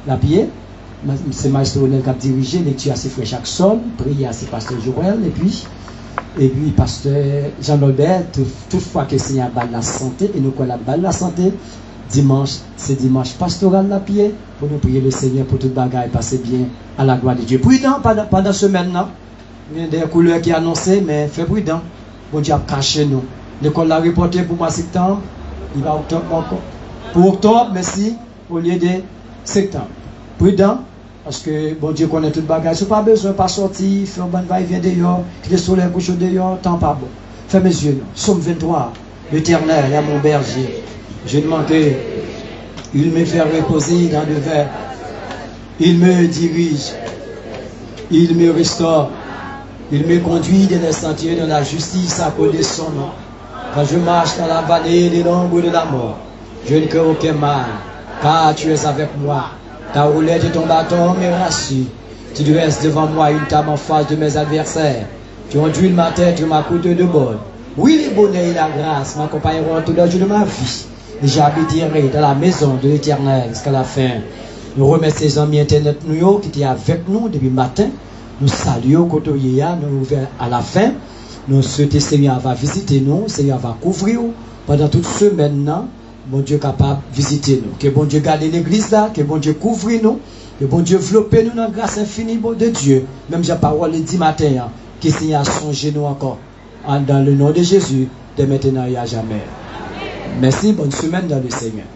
S1: la pied. C'est Maestro Ronel qui a dirigé, lecture assez frère Jackson, prière c'est pasteur Joël, et puis pasteur Jean-Norbert, toutefois que le Seigneur a la santé, et nous qu'on a la santé, dimanche, c'est dimanche pastoral la pied, pour nous prier le Seigneur pour toute bagaille, passer bien à la gloire de Dieu. Prudent pendant ce semaine là, il y a des couleurs qui annoncées, mais fais prudent. Bon Dieu a caché nous. L'école l'a reporté pour mois septembre, il va octobre encore. Pour octobre, merci, au lieu de septembre. Prudent, parce que bon Dieu connaît toute bagage. Si pas besoin de pas sortir, faire un bon va-et-vient dehors, que le soleil couche dehors, tant pas bon. Fais mes yeux, Somme 23, l'Éternel est mon berger. Je demande qu'il me fait reposer dans le verre. Il me dirige, il me restaure. Il me conduit dans les sentiers de la justice à cause de son nom. Quand je marche dans la vallée des l'ombre de la mort, je ne crains aucun mal, car tu es avec moi. Ta roulette et ton bâton me rassurent. Tu dresses devant moi une table en face de mes adversaires. Tu enduis ma tête et ma couteau de bol. Oui, le bonheur et la grâce m'accompagneront tous les jours de ma vie. Et j'habiterai dans la maison de l'Éternel jusqu'à la fin. Nous remercions les amis internet nous qui étaient avec nous depuis le matin. Nous saluons Kotoyea, nous ouvrons à la fin. Nous souhaitons que Seigneur va visiter nous, Seigneur va couvrir nous pendant toute semaine. Bon Dieu capable de visiter nous. Que bon Dieu garde l'église là, que bon Dieu couvre nous, que bon Dieu développe nous dans la grâce infinie de Dieu. Même j'ai parole le dit matin, que Seigneur a songé nous encore. Dans le nom de Jésus, de maintenant et à jamais. Merci, bonne semaine dans le Seigneur.